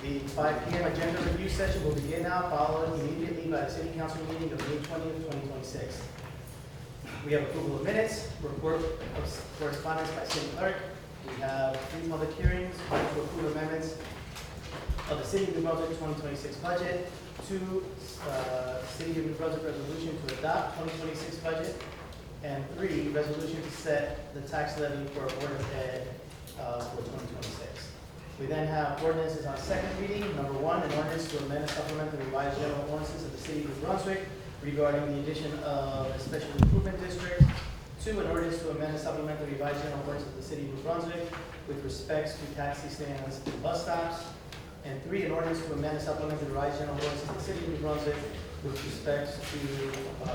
The 5 p.m. agenda review session will begin now, followed immediately by the city council meeting of May 20th, 2026. We have approval of minutes, report of correspondence by city clerk. We have 3 public hearings, 1 to approve amendments of the City of New Brunswick 2026 budget, 2 City of New Brunswick resolution to adopt 2026 budget, and 3 resolution to set the tax levy for Board of Ed for 2026. We then have ordinances on second reading. Number 1, an ordinance to amend and supplement the revised general ordinances of the City of New Brunswick regarding the addition of a special improvement district. 2, an ordinance to amend and supplement the revised general ordinance of the City of New Brunswick with respects to taxi stands and bus stops. And 3, an ordinance to amend and supplement the revised general ordinance of the City of New Brunswick with respects to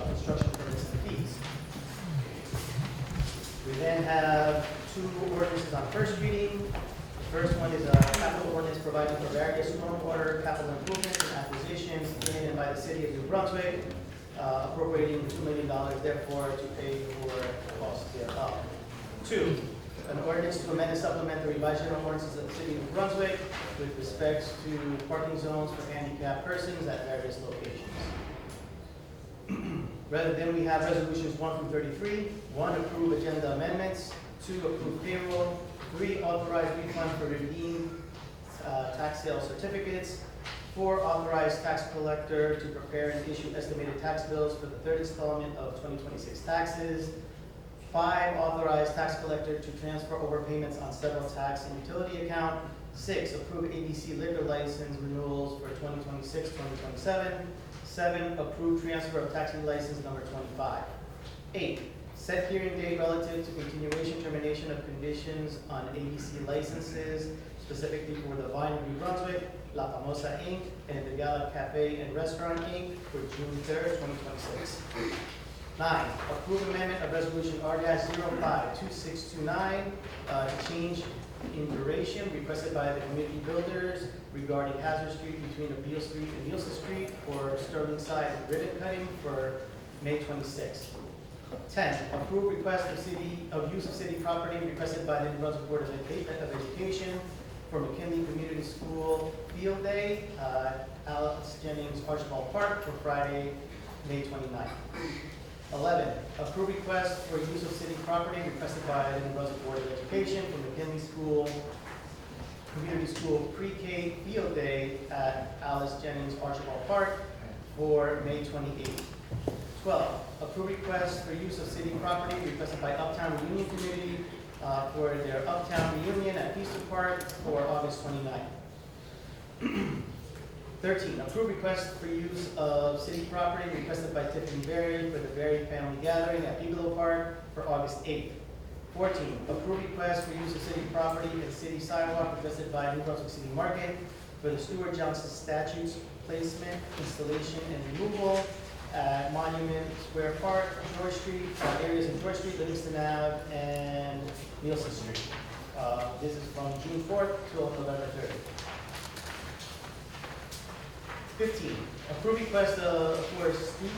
construction permits and fees. We then have 2 ordinances on first reading. The first one is a capital ordinance providing for various stormwater capital improvements and acquisitions in and by the City of New Brunswick, appropriating $2 million therefore to pay for the costs thereof. 2, an ordinance to amend and supplement the revised general ordinances of the City of New Brunswick with respects to parking zones for handicapped persons at various locations. Rather than we have resolutions 1 through 33. 1, approve agenda amendments. 2, approve payroll. 3, authorize refund for redeemed tax sale certificates. 4, authorize tax collector to prepare and issue estimated tax bills for the 3rd installment of 2026 taxes. 5, authorize tax collector to transfer overpayments on several tax and utility account. 6, approve ABC liquor license renewals for 2026-2027. 7, approve transfer of taxi license number 25. 8, set hearing date relative to continuation termination of conditions on ABC licenses, specifically for the Vine of New Brunswick, La Famosa Inc., and the Gala Cafe and Restaurant Inc. for June 3rd, 2026. 9, approve amendment of resolution R-052629 to change in duration requested by the community builders regarding Hazard Street between Abeal Street and Nielsen Street for Sterling side ribbon cutting for May 26th. 10, approve request of use of city property requested by the New Brunswick Board of Education for McKinley Community School Field Day, Alice Jennings Archibald Park for Friday, May 29th. 11, approve request for use of city property requested by the New Brunswick Board of Education for McKinley Community School Pre-K Field Day at Alice Jennings Archibald Park for May 28th. 12, approve request for use of city property requested by Uptown Reunion Committee for their Uptown Reunion at Feaster Park for August 29th. 13, approve request for use of city property requested by Tiffany Berry for the Berry Family Gathering at Bigelow Park for August 8th. 14, approve request for use of city property and city sidewalk requested by New Brunswick City Market for the Stuart Johnson statues placement, installation, and removal at Monument Square Park, George Street, areas of George Street, Livingston Ave, and Nielsen Street. This is from June 4th till November 3rd. 15, approve request for street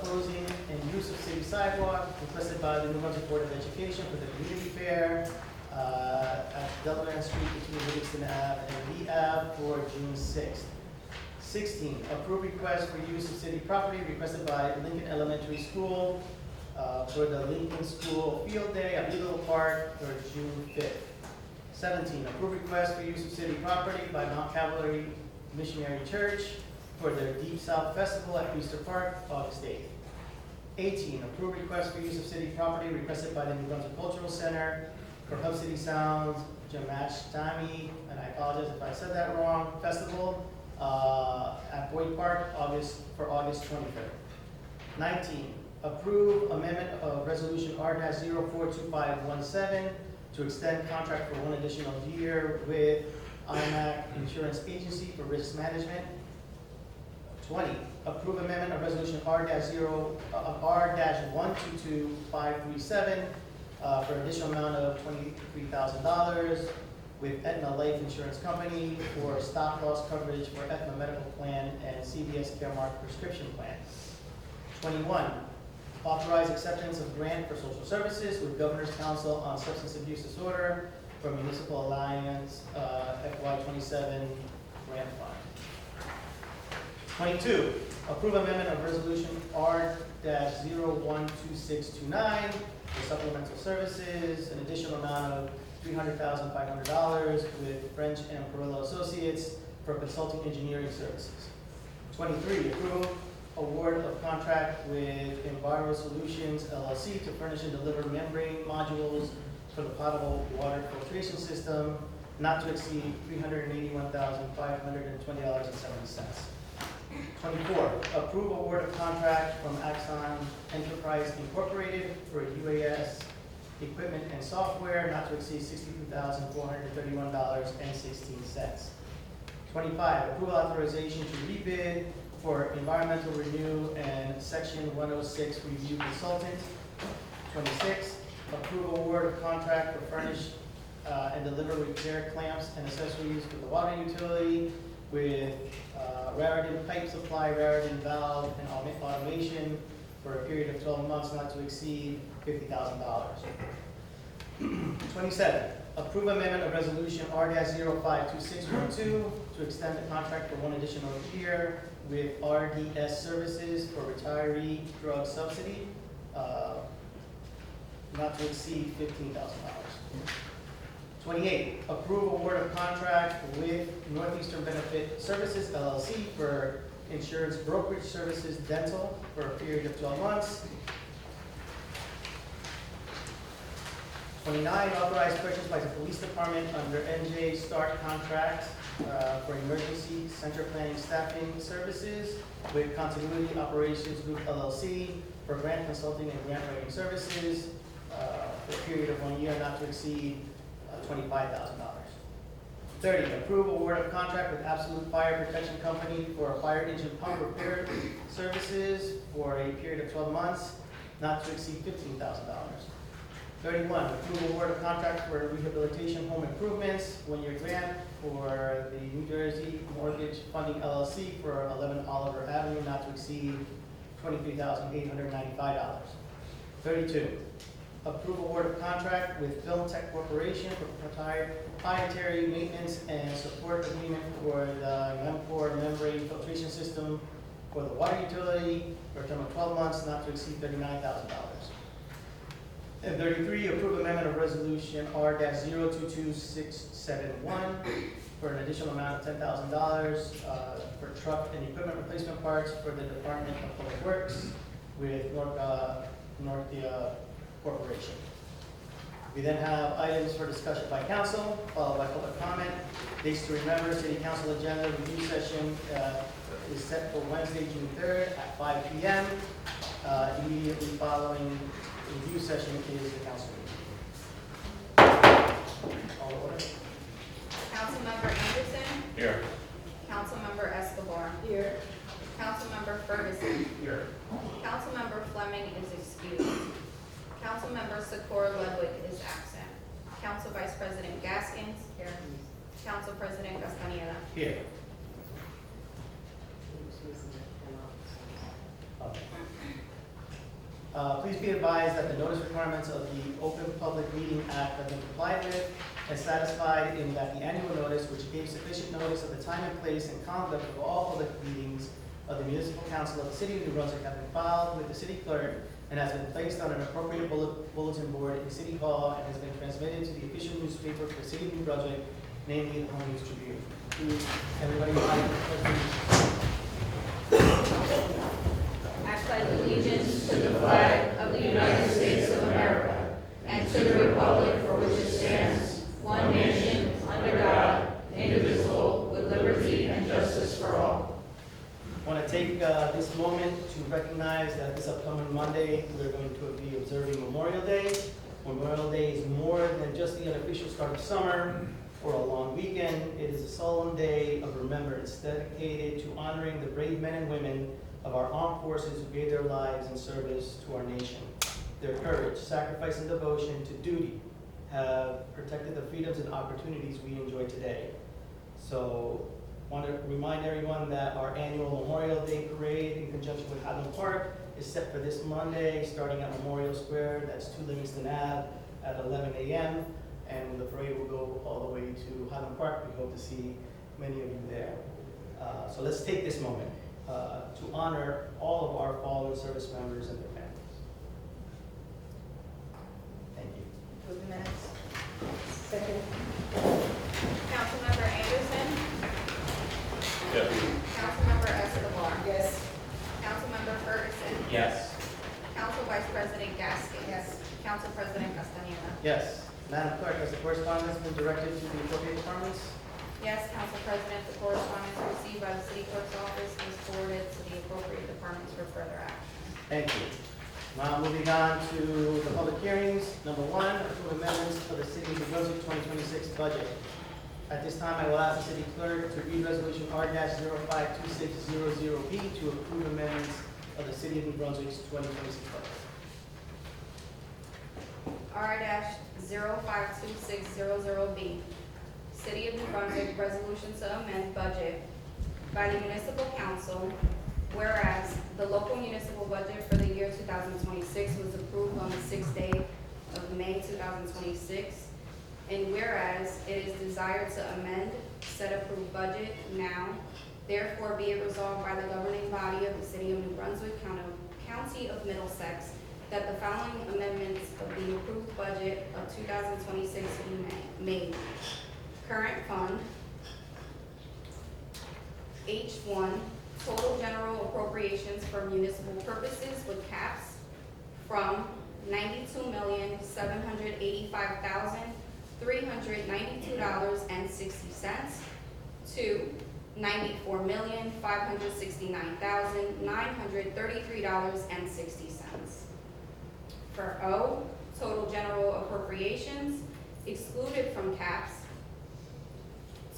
closing and use of city sidewalk requested by the New Brunswick Board of Education for the community fair at Delaware Street between Livingston Ave and Lee Ave for June 6th. 16, approve request for use of city property requested by Lincoln Elementary School for the Lincoln School Field Day at Bigelow Park for June 5th. 17, approve request for use of city property by Mount Calvary Missionary Church for their Deep South Festival at Feaster Park, August 8th. 18, approve request for use of city property requested by the New Brunswick Cultural Center for Hub City Sounds Jamashtami, and I apologize if I said that wrong, festival at Boyd Park, August 23rd. 19, approve amendment of resolution R-042517 to extend contract for 1 additional year with IMAC Insurance Agency for risk management. 20, approve amendment of resolution R-122537 for an additional amount of $23,000 with Aetna Life Insurance Company for stop loss coverage for Aetna Medical Plan and CVS Caremark Prescription Plan. 21, authorize acceptance of grant for social services with Governor's Council on Substance Abuse Disorder for Municipal Alliance FY27 grant fund. 22, approve amendment of resolution R-012629 for supplemental services, an additional amount of $300,500 with French and Perillo Associates for consulting engineering services. 23, approve award of contract with Enviro Solutions LLC to furnish and deliver membrane modules for the potable water filtration system, not to exceed $381,520.70. 24, approve award of contract from Axon Enterprise Incorporated for UAS equipment and software, not to exceed $62,431.16. 25, approve authorization to rebid for environmental renew and section 106 review consultant. 26, approve award of contract for furnish and deliver repair clamps and accessories for the water utility with Raritan pipe supply, Raritan valve, and automation for a period of 12 months not to exceed $50,000. 27, approve amendment of resolution R-052612 to extend the contract for one additional year with RDS Services for retiree drug subsidy, not to exceed $15,000. 28, approve award of contract with Northeastern Benefit Services LLC for insurance brokerage services dental for a period of 12 months. 29, authorized purchase by the police department under NJ Start contract for emergency center planning staffing services with Continuity Operations Group LLC for grant consulting and grant writing services for a period of 1 year not to exceed $25,000. 30, approve award of contract with Absolute Fire Protection Company for fire engine pump repair services for a period of 12 months not to exceed $15,000. 31, approve award of contract for rehabilitation home improvements, 1-year grant for the New Jersey Mortgage Funding LLC for 11 Oliver Avenue, not to exceed $23,895. 32, approve award of contract with Film Tech Corporation for proprietary maintenance and support agreement for the MEMCOR membrane filtration system for the water utility for a term of 12 months, not to exceed $39,000. And 33, approve amendment of resolution R-022671 for an additional amount of $10,000 for truck and equipment replacement parts for the Department of Public Works with Northia Corporation. We then have items for discussion by council, followed by public comment. Dates to remember, city council agenda review session is set for Wednesday, June 3rd at 5 p.m. Immediately following review session is the council meeting. All order. Councilmember Anderson. Here. Councilmember Escobar. Here. Councilmember Ferguson. Here. Councilmember Fleming is excused. Councilmember Secor Ludwig is absent. Council Vice President Gaskins. Here. Council President Castaneda. Here. Okay. Please be advised that the notice requirements of the Open Public Meeting Act have been complied with and satisfied in that the annual notice, which gave sufficient notice of the time and place and conduct of all public meetings of the Municipal Council of the City of New Brunswick, have been filed with the City Clerk and has been placed on an appropriate bulletin board in City Hall and has been transmitted to the official newspaper for the City of New Brunswick, namely the Home News Tribune. Please, everybody, rise. I pledge allegiance to the flag of the United States of America and to the republic for which it stands, one nation, under God, indivisible, with liberty and justice for all. I want to take this moment to recognize that this upcoming Monday, we're going to be observing Memorial Day. Memorial Day is more than just the unofficial start of summer or a long weekend. It is a solemn day of remembrance dedicated to honoring the brave men and women of our armed forces who gave their lives in service to our nation. Their courage, sacrifice, and devotion to duty have protected the freedoms and opportunities we enjoy today. So I want to remind everyone that our annual Memorial Day Parade in conjunction with Highland Park is set for this Monday, starting at Memorial Square. That's 2 Livingston Ave at 11 a.m. And the parade will go all the way to Highland Park. We hope to see many of you there. So let's take this moment to honor all of our fallen service members and their families. Thank you. Approve the minutes. Second. Councilmember Anderson. Yes. Councilmember Escobar. Yes. Councilmember Ferguson. Yes. Council Vice President Gaskin. Yes. Council President Castaneda. Yes. Madam Clerk, has the correspondence been directed to the appropriate departments? Yes, Council President, the correspondence received by the City Clerk's office is forwarded to the appropriate departments for further action. Thank you. Now moving on to the public hearings. Number one, approve amendments for the City of New Brunswick 2026 budget. At this time, I will ask the City Clerk to read Resolution R-052600B to approve amendments of the City of New Brunswick's 2026 budget. R-052600B, City of New Brunswick Resolution to amend budget by the Municipal Council, whereas the local municipal budget for the year 2026 was approved on the 6th day of May 2026, and whereas it is desired to amend said approved budget now, therefore be it resolved by the governing body of the City of New Brunswick, County of Middlesex, that the following amendments of the approved budget of 2026 be made. Current fund, H1, total general appropriations for municipal purposes with caps from $92,785,392.60 to $94,569,933.60. For O, total general appropriations excluded from caps,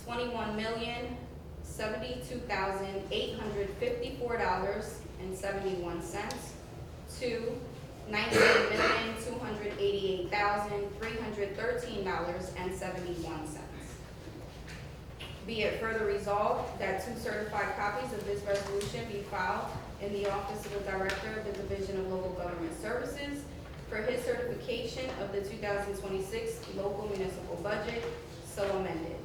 $21,072,854.71 to $98,288,313.71. Be it further resolved that two certified copies of this resolution be filed in the office of the Director of the Division of Local Government Services for his certification of the 2026 local municipal budget, so amended.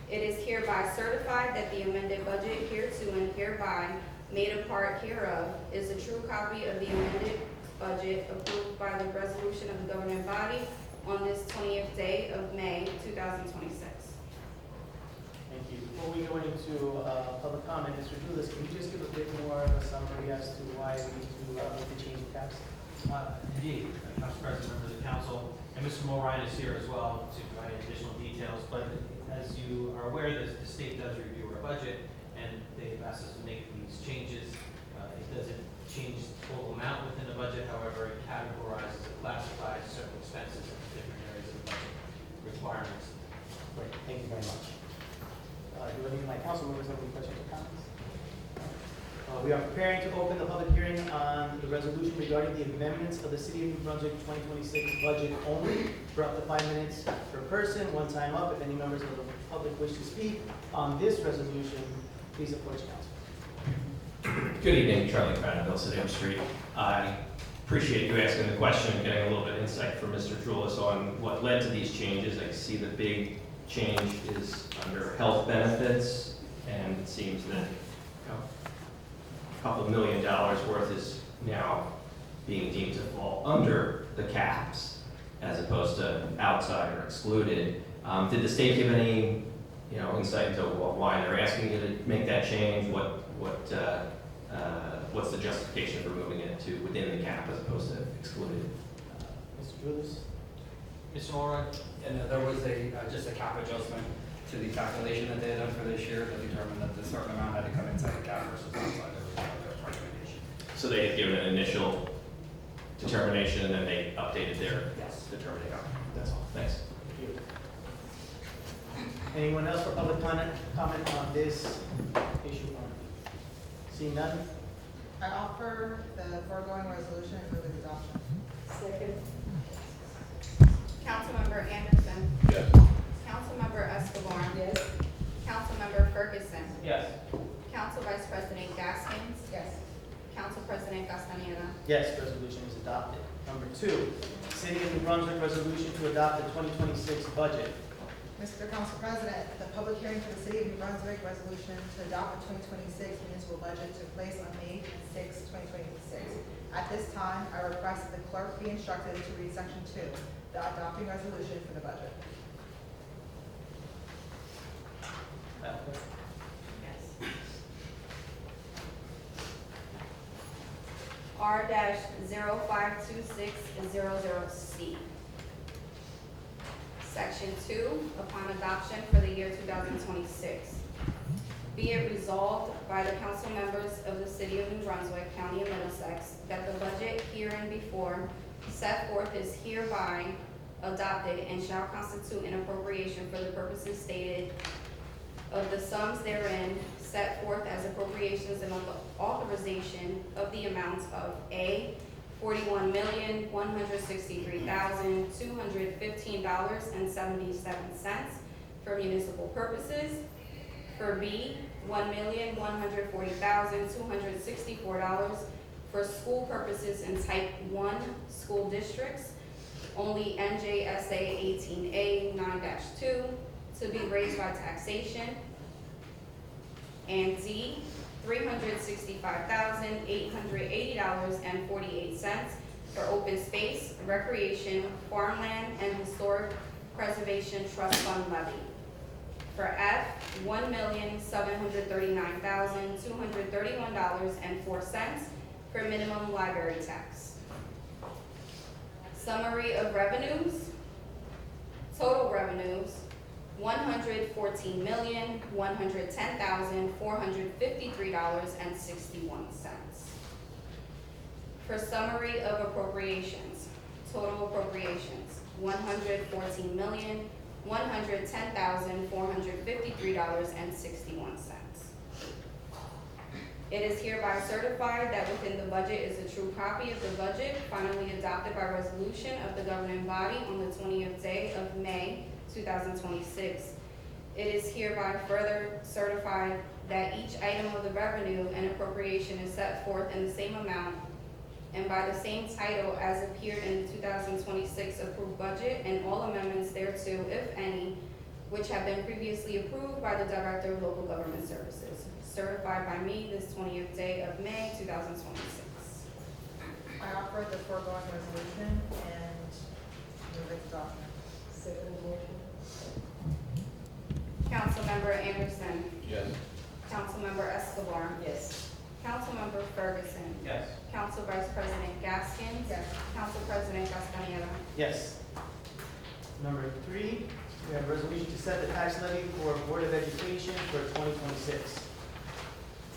It is hereby certified that the amended budget hereto and hereby made a part hereof is a true copy of the amended budget approved by the resolution of the governing body on this 20th day of May 2026. Thank you. Before we go into public comment, Mr. Dulis, can you just give a bit more of a summary as to why we need to make the change of caps? Indeed, Council President, members of the council, and Mr. Mulrine is here as well to provide additional details. But as you are aware, the state does review our budget, and they've asked us to make these changes. It doesn't change the total amount within the budget, however, it categorizes and classifies certain expenses in different areas of the budget requirements. Great, thank you very much. Do any of my council members have any questions or comments? We are preparing to open the public hearing on the resolution regarding the amendments of the City of New Brunswick 2026 budget only for up to 5 minutes per person, one time up. If any members of the public wish to speak on this resolution, please approach council. Good evening, Charlie Cradaville, City Home Street. I appreciate you asking the question and getting a little bit of insight from Mr. Julis on what led to these changes. I see the big change is under health benefits, and it seems that a couple $1 million worth is now being deemed to fall under the caps as opposed to outside or excluded. Did the state give any, insight into why they're asking you to make that change? What's the justification for moving it to within the cap as opposed to excluded? Mr. Julis? Mr. Mulrine? And there was just a cap adjustment to the calculation that they had done for this year that determined that the certain amount had to come inside the cap versus outside of their recommendation. So they had given an initial determination and then they updated their Yes. determination. That's all. Thanks. Thank you. Anyone else for public comment on this issue? Seeing none? I offer the foregoing resolution and move its adoption. Second. Councilmember Anderson. Yes. Councilmember Escobar. Yes. Councilmember Ferguson. Yes. Council Vice President Gaskins. Yes. Council President Castaneda. Yes, resolution is adopted. Number two, City of New Brunswick resolution to adopt the 2026 budget. Mr. Council President, the public hearing for the City of New Brunswick resolution to adopt the 2026 municipal budget took place on May 6, 2026. At this time, I request that the clerk be instructed to read section 2, the adopting resolution for the budget. Madam Clerk? R-052600C. Section 2, upon adoption for the year 2026. Be it resolved by the council members of the City of New Brunswick, County of Middlesex, that the budget hereinbefore set forth is hereby adopted and shall constitute an appropriation for the purposes stated of the sums therein set forth as appropriations and authorization of the amounts of A, $41,163,215.77 for municipal purposes. For B, $1,140,264 for school purposes in type 1 school districts, only NJSA 18A 9-2, to be raised by taxation. And D, $365,880.48 for open space, recreation, farmland, and historic preservation trust fund levy. For F, $1,739,231.04 for minimum library tax. Summary of revenues. Total revenues, $114,110,453.61. For summary of appropriations, total appropriations, $114,110,453.61. It is hereby certified that within the budget is a true copy of the budget finally adopted by resolution of the governing body on the 20th day of May 2026. It is hereby further certified that each item of the revenue and appropriation is set forth in the same amount and by the same title as appeared in the 2026 approved budget, and all amendments thereto, if any, which have been previously approved by the Director of Local Government Services. Certified by me this 20th day of May 2026. I offer the foregoing resolution and move its adoption. Second motion. Councilmember Anderson. Yes. Councilmember Escobar. Yes. Councilmember Ferguson. Yes. Council Vice President Gaskins. Yes. Council President Castaneda. Yes. Number 3, we have a resolution to set the tax levy for Board of Education for 2026.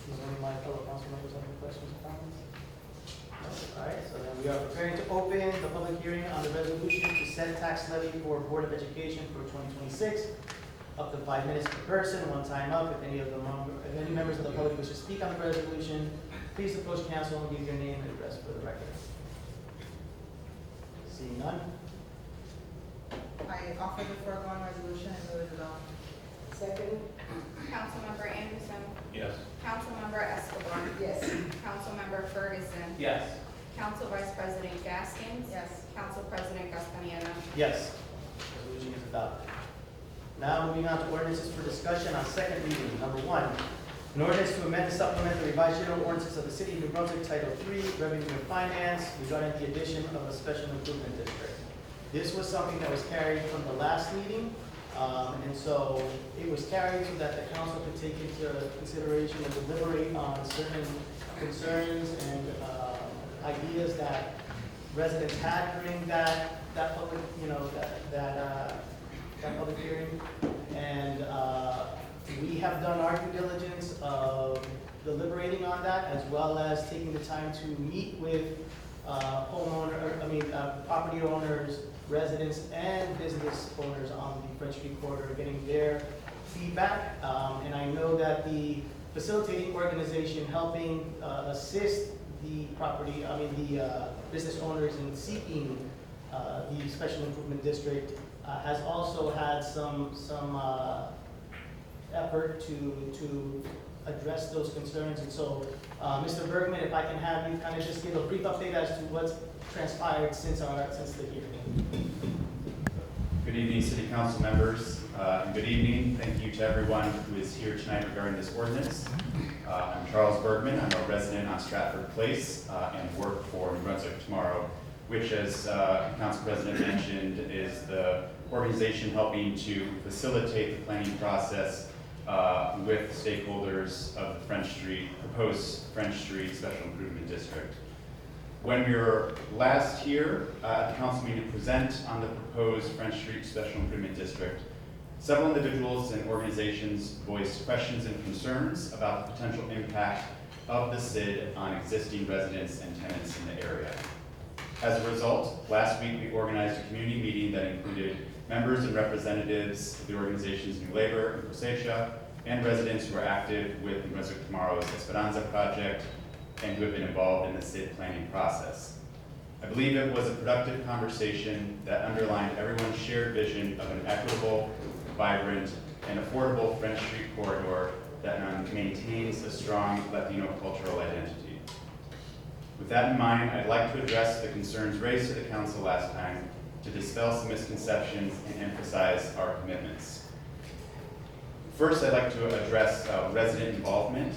Does any of my fellow council members have any questions or comments? No? All right, so then we are preparing to open the public hearing on the resolution to set tax levy for Board of Education for 2026. Up to 5 minutes per person, one time up. If any members of the public wish to speak on the resolution, please approach council and give your name and address for the record. Seeing none? I offer the foregoing resolution and move its adoption. Second. Councilmember Anderson. Yes. Councilmember Escobar. Yes. Councilmember Ferguson. Yes. Council Vice President Gaskins. Yes. Council President Castaneda. Yes. Resolution is adopted. Now moving on to ordinances for discussion on second reading. Number 1, an ordinance to amend and supplement the revised general ordinances of the City of New Brunswick, Title 3, Revenue and Finance, regarding the addition of a special improvement district. This was something that was carried from the last meeting, and so it was carried so that the council could take into consideration and deliberate on certain concerns and ideas that residents had during that public, that public hearing. And we have done our due diligence of deliberating on that, as well as taking the time to meet with property owners, residents, and business owners on the French Street corridor, getting their feedback. And I know that the facilitating organization helping assist the business owners in seeking the special improvement district has also had some effort to address those concerns. And so, Mr. Bergman, if I can have you kind of just give a brief update as to what's transpired since the hearing. Good evening, City Council members. and good evening. Thank you to everyone who is here tonight regarding this ordinance. I'm Charles Bergman. I'm a resident on Stratford Place and work for New Brunswick Tomorrow, which, as Council President mentioned, is the organization helping to facilitate the planning process with stakeholders of the proposed French Street Special Improvement District. When we were last here at the council meeting to present on the proposed French Street Special Improvement District, several individuals and organizations voiced questions and concerns about the potential impact of the SID on existing residents and tenants in the area. As a result, last week we organized a community meeting that included members and representatives of the organizations New Labor and Rosacea, and residents who are active with New Brunswick Tomorrow's Esperanza project and who have been involved in the SID planning process. I believe it was a productive conversation that underlined everyone's shared vision of an equitable, vibrant, and affordable French Street corridor that maintains a strong Latino cultural identity. With that in mind, I'd like to address the concerns raised to the council last time to dispel some misconceptions and emphasize our commitments. First, I'd like to address resident involvement.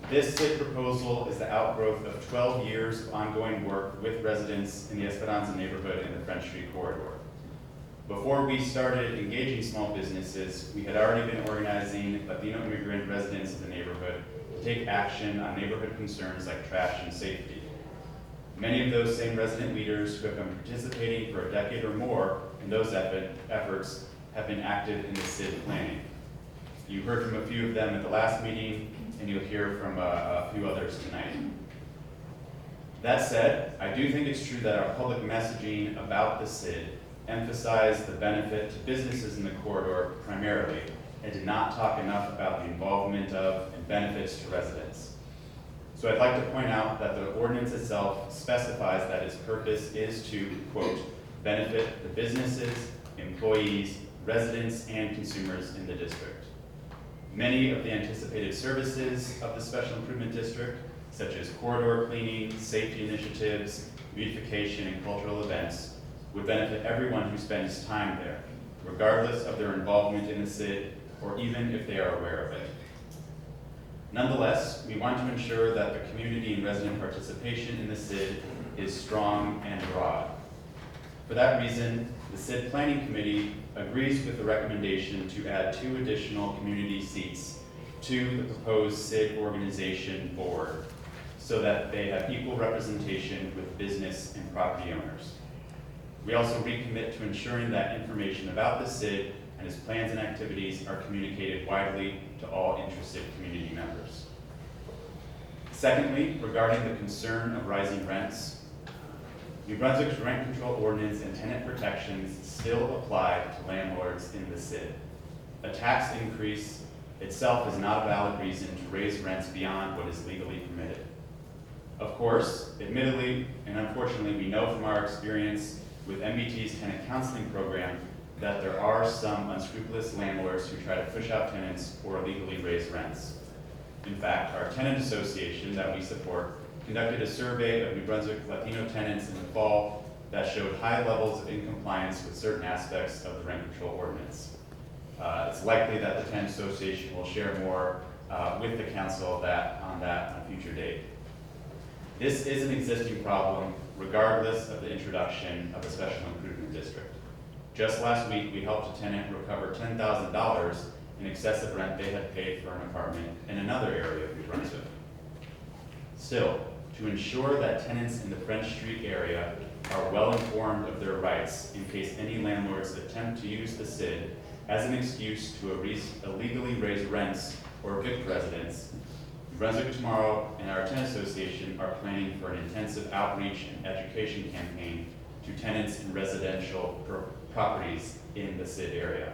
This SID proposal is the outgrowth of 12 years of ongoing work with residents in the Esperanza neighborhood in the French Street corridor. Before we started engaging small businesses, we had already been organizing Latino immigrant residents of the neighborhood to take action on neighborhood concerns like trash and safety. Many of those same resident leaders who have been participating for a decade or more in those efforts have been active in the SID planning. You heard from a few of them at the last meeting, and you'll hear from a few others tonight. That said, I do think it's true that our public messaging about the SID emphasized the benefit to businesses in the corridor primarily, and did not talk enough about the involvement of and benefits to residents. So I'd like to point out that the ordinance itself specifies that its purpose is to, quote, benefit the businesses, employees, residents, and consumers in the district. Many of the anticipated services of the Special Improvement District, such as corridor cleaning, safety initiatives, beautification, and cultural events, would benefit everyone who spends time there, regardless of their involvement in the SID or even if they are aware of it. Nonetheless, we want to ensure that the community and resident participation in the SID is strong and broad. For that reason, the SID Planning Committee agrees with the recommendation to add 2 additional community seats to the proposed SID organization board so that they have equal representation with business and property owners. We also recommit to ensuring that information about the SID and its plans and activities are communicated widely to all interested community members. Secondly, regarding the concern of rising rents, New Brunswick's rent control ordinance and tenant protections still apply to landlords in the SID. A tax increase itself is not a valid reason to raise rents beyond what is legally permitted. Of course, admittedly and unfortunately, we know from our experience with MBT's tenant counseling program that there are some unscrupulous landlords who try to push out tenants or illegally raise rents. In fact, our tenant association that we support conducted a survey of New Brunswick Latino tenants in the fall that showed high levels of incompliance with certain aspects of the rent control ordinance. It's likely that the tenant association will share more with the council on that on a future date. This is an existing problem regardless of the introduction of a special improvement district. Just last week, we helped a tenant recover $10,000 in excessive rent they had paid for an apartment in another area of New Brunswick. Still, to ensure that tenants in the French Street area are well informed of their rights in case any landlords attempt to use the SID as an excuse to illegally raise rents or evict residents, Brunswick Tomorrow and our tenant association are planning for an intensive outreach and education campaign to tenants in residential properties in the SID area.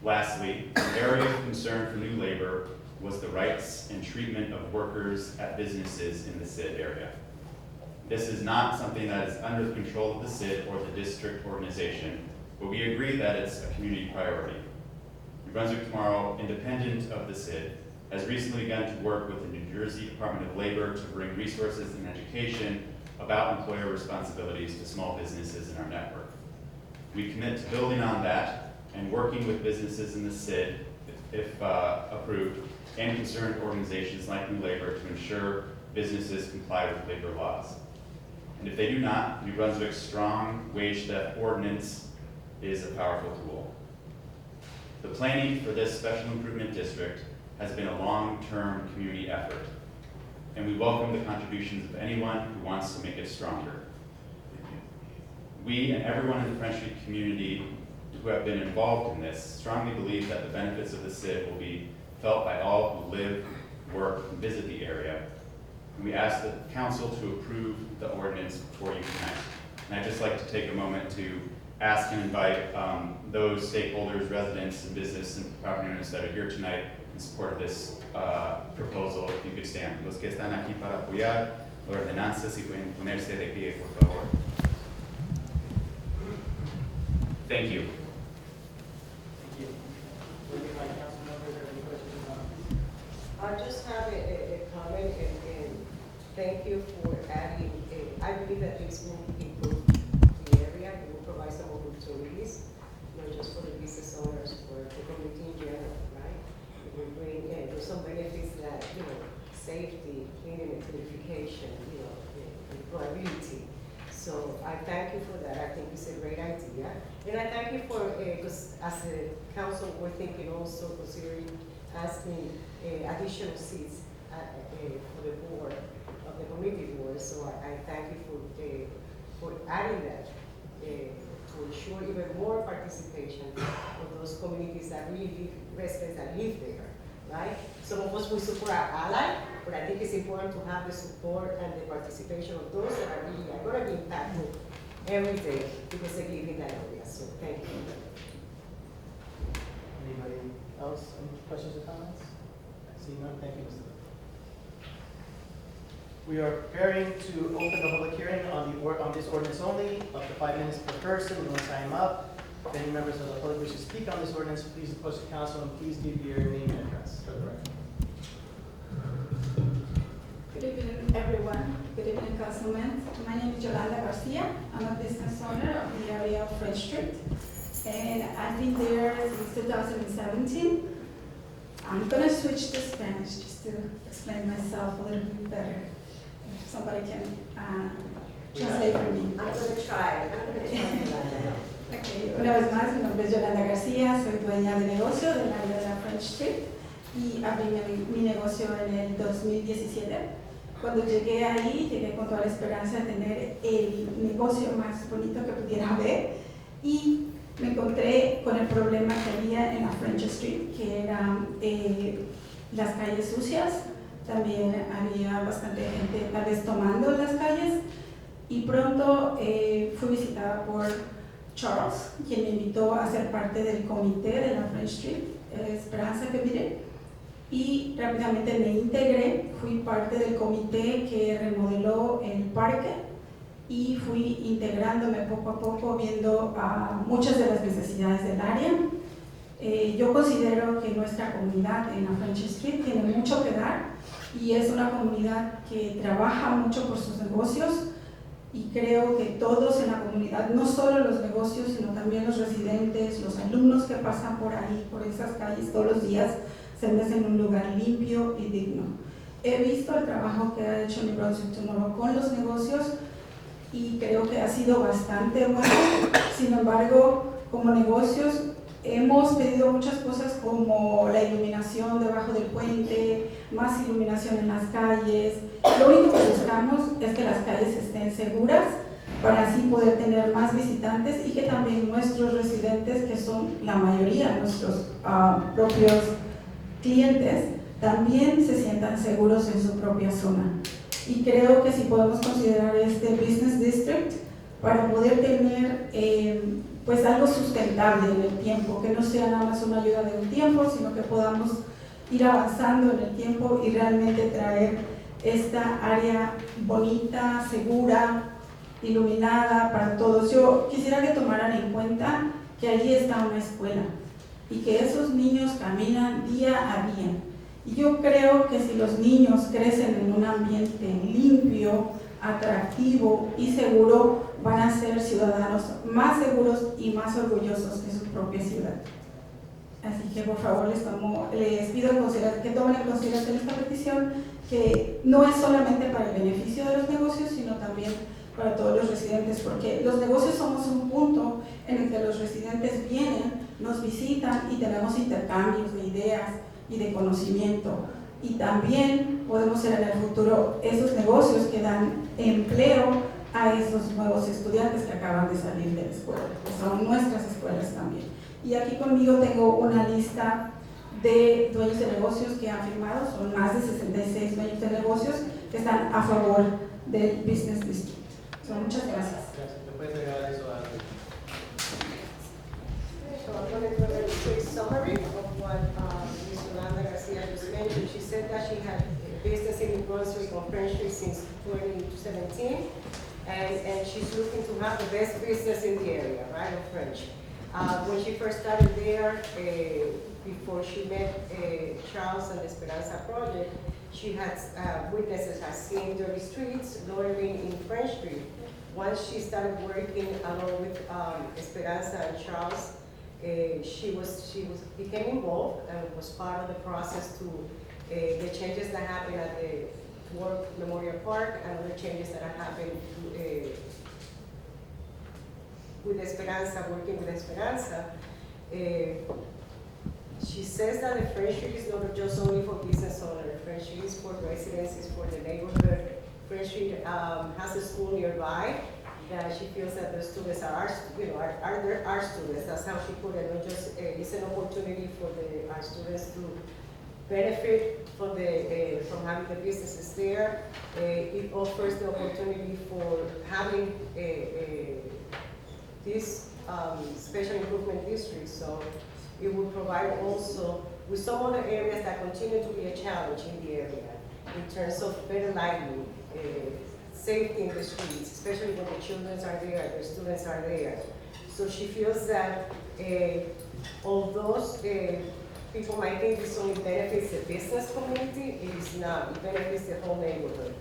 Lastly, an area of concern for New Labor was the rights and treatment of workers at businesses in the SID area. This is not something that is under the control of the SID or the district organization, but we agree that it's a community priority. New Brunswick Tomorrow, independent of the SID, has recently begun to work with the New Jersey Department of Labor to bring resources and education about employer responsibilities to small businesses in our network. We commit to building on that and working with businesses in the CID, if approved, and concerned organizations like New Labor to ensure businesses comply with labor laws. And if they do not, New Brunswick's strong wage theft ordinance is a powerful tool. The planning for this special improvement district has been a long-term community effort, and we welcome the contributions of anyone who wants to make it stronger. We and everyone in the French Street community who have been involved in this strongly believe that the benefits of the CID will be felt by all who live, work, and visit the area. And we ask the council to approve the ordinance before you tonight. And I'd just like to take a moment to ask and invite those stakeholders, residents, and business and property owners that are here tonight in support of this proposal, if you could stand. Los que están aquí para apoyar la ordenanza, si pueden ponerse de pie, por favor. Thank you. Thank you. Would my council members have any questions or comments? I just have a comment and thank you for adding, I believe that this will improve the area, it will provide some opportunities, not just for the business owners, for the community in general, right? It will bring, there's some benefits that, safety, cleaning and purification, employability. So I thank you for that. I think it's a great idea. And I thank you for, because as a council, we're thinking also considering asking additional seats for the board, of the committee board. So I thank you for adding that to ensure even more participation of those communities that really live, residents that live there, right? Some of us, we support our ally, but I think it's important to have the support and the participation of those that are really going to be impacted every day because they live in that area. So thank you. Anybody else, any questions or comments? Seeing none, thank you, Mr. Lee. We are preparing to open the public hearing on this ordinance only, up to 5 minutes per person, no time up. If any members of the public wish to speak on this ordinance, please approach the council and please give your name and address for the record. Good evening, everyone. Good evening, Councilman. My name is Yolanda Garcia. I'm a business owner of the area of French Street, and I've been there since 2017. I'm gonna switch to Spanish just to explain myself a little bit better. If somebody can translate for me. I'm going to try. Okay. Una vez más, mi nombre es Yolanda García, soy dueña de negocio del área de la French Street y abrí mi negocio en el 2017. Cuando llegué ahí, llegué con toda la esperanza de tener el negocio más bonito que pudiera haber y me encontré con el problema que había en la French Street, que eran las calles sucias. También había bastante gente tal vez tomando las calles y pronto fui visitada por Charles, quien me invitó a ser parte del comité de la French Street, Esperanza que miré, y rápidamente me integré, fui parte del comité que remodeló el parque y fui integrándome poco a poco, viendo muchas de las necesidades del área. Yo considero que nuestra comunidad en la French Street tiene mucho que dar y es una comunidad que trabaja mucho por sus negocios y creo que todos en la comunidad, no solo los negocios, sino también los residentes, los alumnos que pasan por ahí, por esas calles todos los días, se merecen un lugar limpio y digno. He visto el trabajo que ha hecho New Brunswick Tomorrow con los negocios y creo que ha sido bastante bueno. Sin embargo, como negocios, hemos pedido muchas cosas como la iluminación debajo del puente, más iluminación en las calles. Lo único que buscamos es que las calles estén seguras para así poder tener más visitantes y que también nuestros residentes, que son la mayoría de nuestros propios clientes, también se sientan seguros en su propia zona. Y creo que si podemos considerar este Business District para poder tener pues algo sustentable en el tiempo, que no sea nada más una ayuda de un tiempo, sino que podamos ir avanzando en el tiempo y realmente traer esta área bonita, segura, iluminada para todos. Yo quisiera que tomaran en cuenta que allí está una escuela y que esos niños caminan día a día. Y yo creo que si los niños crecen en un ambiente limpio, atractivo y seguro, van a ser ciudadanos más seguros y más orgullosos de su propia ciudad. Así que por favor les pido que tomen en consideración esta petición, que no es solamente para el beneficio de los negocios, sino también para todos los residentes, porque los negocios somos un punto en el que los residentes vienen, nos visitan y tenemos intercambios de ideas y de conocimiento. Y también podemos ser en el futuro esos negocios que dan empleo a esos nuevos estudiantes que acaban de salir de la escuela, que son nuestras escuelas también. Y aquí conmigo tengo una lista de dueños de negocios que han firmado, son más de 66 dueños de negocios que están a favor del Business District. Muchas gracias. Gracias. ¿Me puedes agregar eso a So I'm going to do a quick summary of what Ms. Yolanda Garcia just mentioned. She said that she had a business in Brunswick on French Street since 2017, and she's looking to have the best business in the area, right, of French. When she first started there, before she met Charles and the Esperanza project, she had witnesses had seen dirty streets, loitering in French Street. Once she started working along with Esperanza and Charles, she became involved and was part of the process to the changes that happened at the War Memorial Park and other changes that have happened with Esperanza, working with Esperanza. She says that the French Street is not just only for business owners. French Street is for residents, it's for the neighborhood. French Street has a school nearby that she feels that the students are students. That's how she put it. Not just it's an opportunity for our students to benefit from from having the businesses there. It offers the opportunity for having this special improvement district. So it will provide also with some other areas that continue to be a challenge in the area in terms of better lighting, safety in the streets, especially when the children are there, the students are there. So she feels that although people might think this only benefits the business community, it is not. It benefits the whole neighborhood.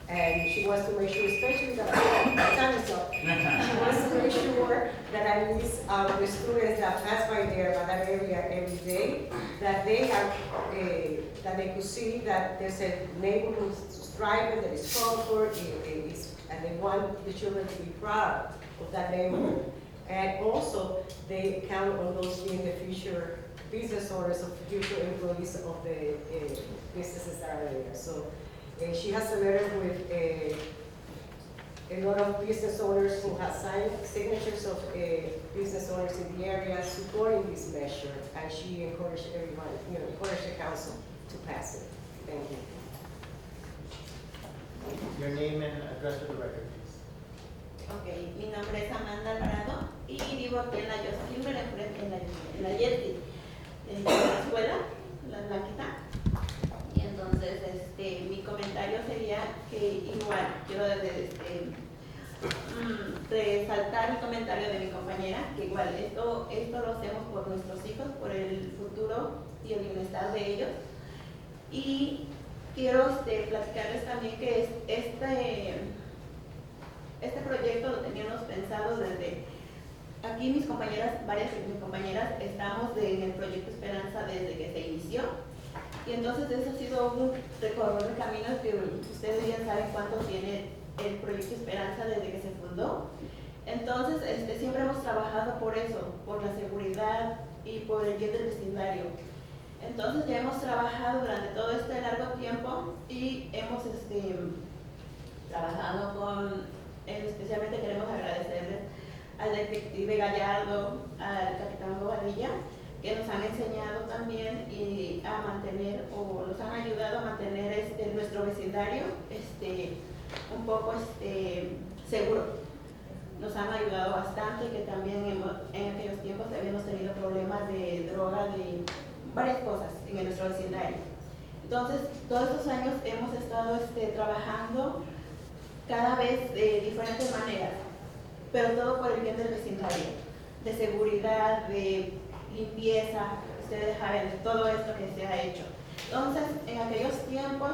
And she wants to make sure, especially that time is up. She wants to make sure that at least the students that pass by there, by that area every day, that they have that they could see that there's a neighborhood thriving, that is comfort, and they want the children to be proud of that neighborhood. And also, they count on those being the future business owners of future employees of the businesses that are there. So she has a letter with a lot of business owners who have signed signatures of business owners in the area supporting this measure, and she encouraged everyone, encouraged the council to pass it. Thank you. your name and address for the record, please? Ok, mi nombre es Amanda Alvarado y vivo aquí en la Joseph Libre, en la Yeti, en la escuela, la Blanquita. Y entonces, mi comentario sería que igual quiero resaltar el comentario de mi compañera, que igual esto lo hacemos por nuestros hijos, por el futuro y el bienestar de ellos. Y quiero platicarles también que este proyecto lo teníamos pensado desde aquí varias de mis compañeras estamos en el proyecto Esperanza desde que se inició. Y entonces eso ha sido un recorrido de camino que ustedes ya saben cuánto tiene el proyecto Esperanza desde que se fundó. Entonces siempre hemos trabajado por eso, por la seguridad y por el bien del vecindario. Entonces ya hemos trabajado durante todo este largo tiempo y hemos trabajado especialmente queremos agradecerles al detective Gallardo, al capitán Bobadilla, que nos han enseñado también y a mantener, o nos han ayudado a mantener nuestro vecindario un poco seguro. Nos han ayudado bastante, que también en aquellos tiempos habíamos tenido problemas de droga, de varias cosas en nuestro vecindario. Entonces, todos estos años hemos estado trabajando cada vez de diferentes maneras, pero todo por el bien del vecindario, de seguridad, de limpieza. Ustedes saben todo esto que se ha hecho. Entonces, en aquellos tiempos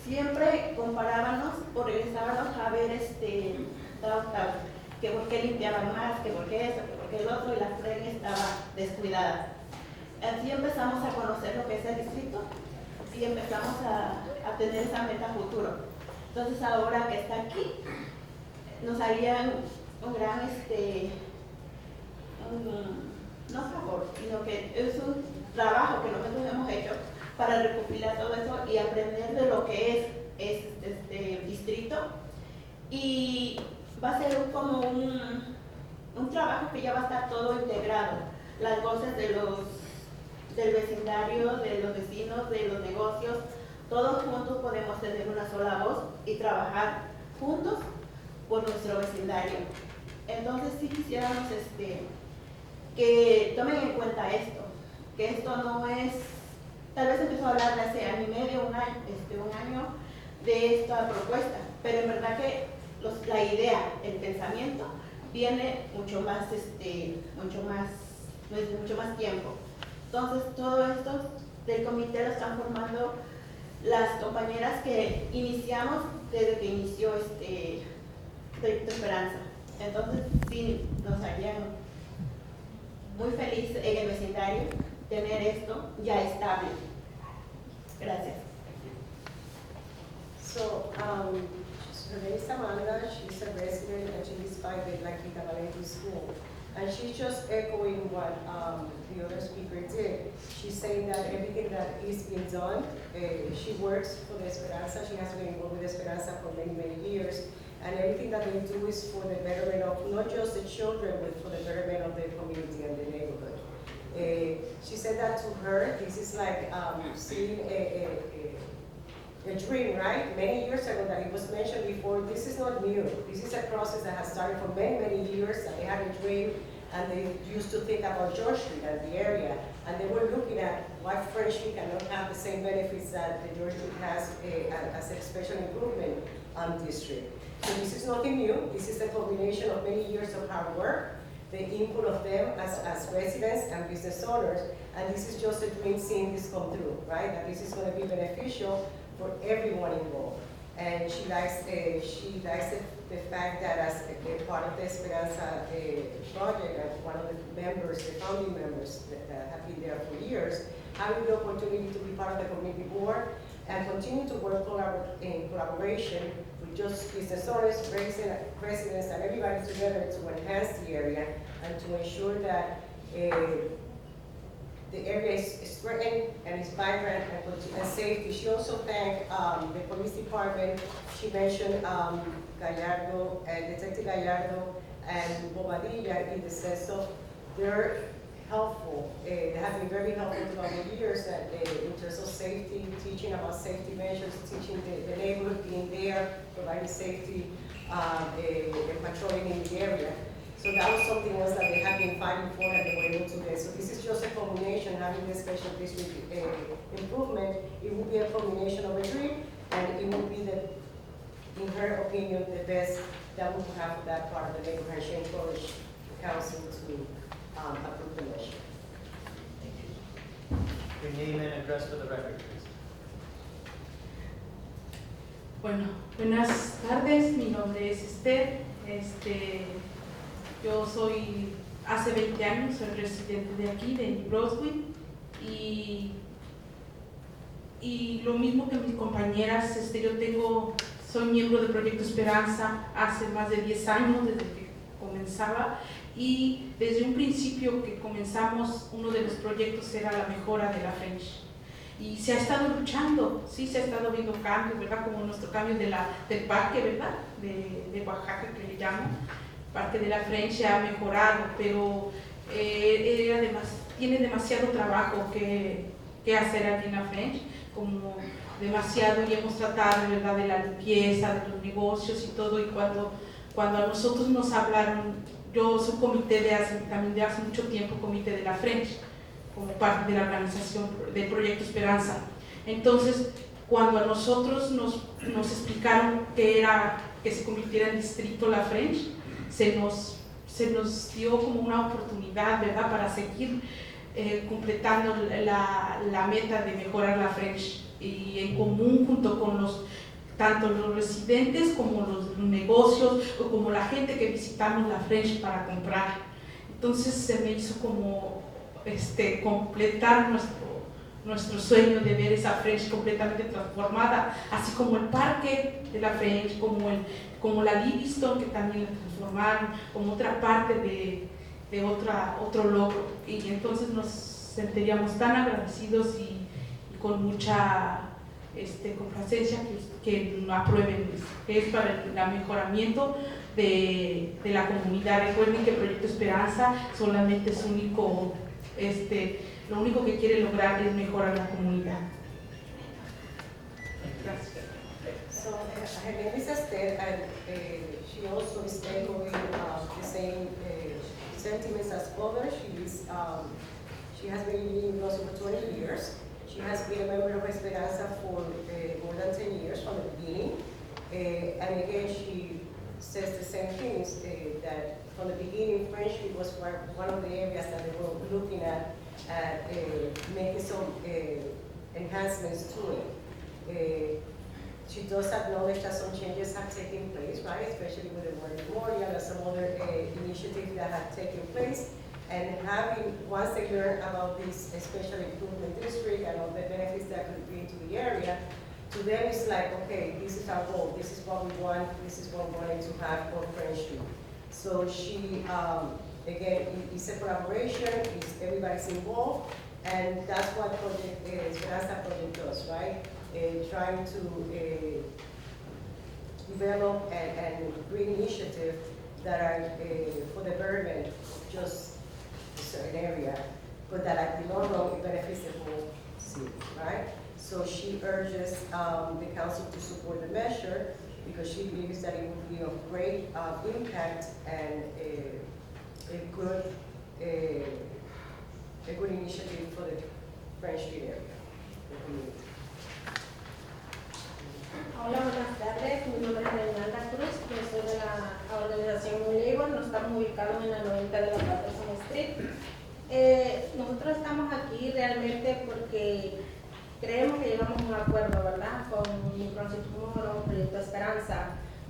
siempre comparábamos o regresábamos a ver tal, que por qué limpiaban más, que por qué eso, que por qué el otro, y la frega estaba descuidada. Así empezamos a conocer lo que es el distrito y empezamos a tener esa meta futuro. Entonces ahora que está aquí, nos harían un gran, no favor, sino que es un trabajo que nosotros hemos hecho para recopilar todo eso y aprender de lo que es este distrito. Y va a ser como un trabajo que ya va a estar todo integrado. Las voces del vecindario, de los vecinos, de los negocios, todos juntos podemos tener una sola voz y trabajar juntos por nuestro vecindario. Entonces sí quisiéramos que tomen en cuenta esto, que esto no es, tal vez empezó a hablar de hace año y medio, un año de esta propuesta, pero en verdad que la idea, el pensamiento viene mucho más tiempo. Entonces todo esto del comité lo están formando las compañeras que iniciamos desde que inició Proyecto Esperanza. Entonces sí nos harían muy feliz en el vecindario tener esto ya estable. Gracias. So, her name is Amanda, she's a resident and she lives by the Blanquita Valencia School. And she's just echoing what the other speaker did. She's saying that everything that is being done, she works for the Esperanza, she has been involved with Esperanza for many, many years. And everything that they do is for the betterment of not just the children, but for the betterment of the community and the neighborhood. She said that to her, this is like seeing a dream, right? Many years ago that it was mentioned before, this is not new. This is a process that has started for many, many years, and they had a dream, and they used to think about George Street and the area, and they were looking at why French Street cannot have the same benefits that the George Street has as a special improvement district. So this is nothing new. This is a combination of many years of hard work, the input of them as residents and business owners, and this is just a dream seeing this come through, right? That this is going to be beneficial for everyone involved. And she likes the fact that as a part of the Esperanza project, as one of the members, the founding members that have been there for years, having the opportunity to be part of the community board and continue to work in collaboration with just business owners, residents, and everybody together to enhance the area and to ensure that the area is threatened and is vibrant and safety. She also thanked the police department. She mentioned Gallardo and Detective Gallardo and Bobadilla in the sense of they're helpful. They have been very helpful throughout the years in terms of safety, teaching about safety measures, teaching the neighborhood, being there, providing safety and patrolling in the area. So that was something else that they have been fighting for and they were able to get. So this is just a combination, having this special district improvement. It will be a combination of a dream, and it will be, in her opinion, the best that we will have for that part of the neighborhood. She encouraged the council to approve the measure. Your name and address for the record, please. Bueno, buenas tardes, mi nombre es Esther. Yo soy, hace 20 años, soy residente de aquí, de Brunswick, y lo mismo que mis compañeras, soy miembro del Proyecto Esperanza hace más de 10 años, desde que comenzaba, y desde un principio que comenzamos, uno de los proyectos era la mejora de la French. Y se ha estado luchando, sí se ha estado viendo cambios, ¿verdad? Como nuestro cambio del parque, ¿verdad? De Oaxaca, que le llamo. Parte de la French ha mejorado, pero tiene demasiado trabajo que hacer aquí en la French, como demasiado, y hemos tratado, ¿verdad?, de la limpieza, de los negocios y todo, y cuando a nosotros nos hablaron, yo soy comité también de hace mucho tiempo, comité de la French, como parte de la organización del Proyecto Esperanza. Entonces, cuando a nosotros nos explicaron que se convirtiera en distrito la French, se nos dio como una oportunidad, ¿verdad?, para seguir completando la meta de mejorar la French y en común junto con tanto los residentes como los negocios o como la gente que visitamos la French para comprar. Entonces se me hizo como completar nuestro sueño de ver esa French completamente transformada, así como el parque de la French, como la Livingston, que también la transformaron, como otra parte de otro logro. Y entonces nos sentiríamos tan agradecidos y con mucha complacencia que aprueben, que es para el mejoramiento de la comunidad. Recuerden que el Proyecto Esperanza solamente es único, lo único que quiere lograr es mejorar la comunidad. Gracias. So her name is Esther, and she also is echoing the same sentiments as others. She has been living in Brunswick for 20 years. She has been a member of Esperanza for more than 10 years from the beginning. And again, she says the same things, that from the beginning, friendship was one of the areas that they were looking at making some enhancements to it. She does acknowledge that some changes have taken place, right? Especially with the War Memorial and some other initiatives that have taken place. And once they learn about this special improvement district and all the benefits that could bring to the area, to them it's like, okay, this is our goal, this is what we want, this is what we wanted to have for Friendship. So she, again, it's a collaboration, everybody's involved, and that's what Esperanza Project does, right? Trying to develop and bring initiatives that are for the betterment of just a certain area, but that at the long run it benefits the whole city, right? So she urges the council to support the measure because she believes that it would be of great impact and a good initiative for the French area, the community. Hola, buenas tardes. Mi nombre es Reinalda Cruz. Yo soy de la organización New Labor. Nos estamos ubicados en la 90 de la Patterson Street. Nosotros estamos aquí realmente porque creemos que llegamos a un acuerdo, ¿verdad?, con Brunswick Proyecto Esperanza,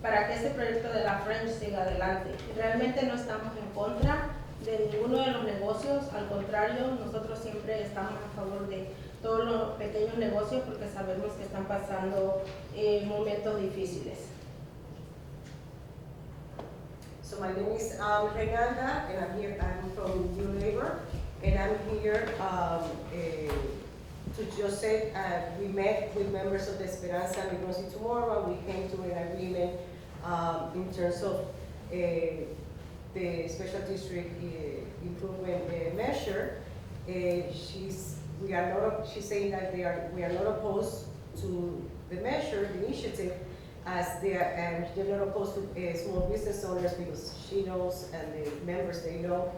para que este proyecto de la French siga adelante. Realmente no estamos en contra de ninguno de los negocios, al contrario, nosotros siempre estamos a favor de todos los pequeños negocios porque sabemos que están pasando momentos difíciles. So my name is Reinalda, and I'm from New Labor, and I'm here to just say we met with members of the Esperanza and Brunswick tomorrow, and we came to an agreement in terms of the special district improvement measure. She's saying that we are not opposed to the measure, the initiative, as and they're not opposed to small business owners because she knows and the members, they know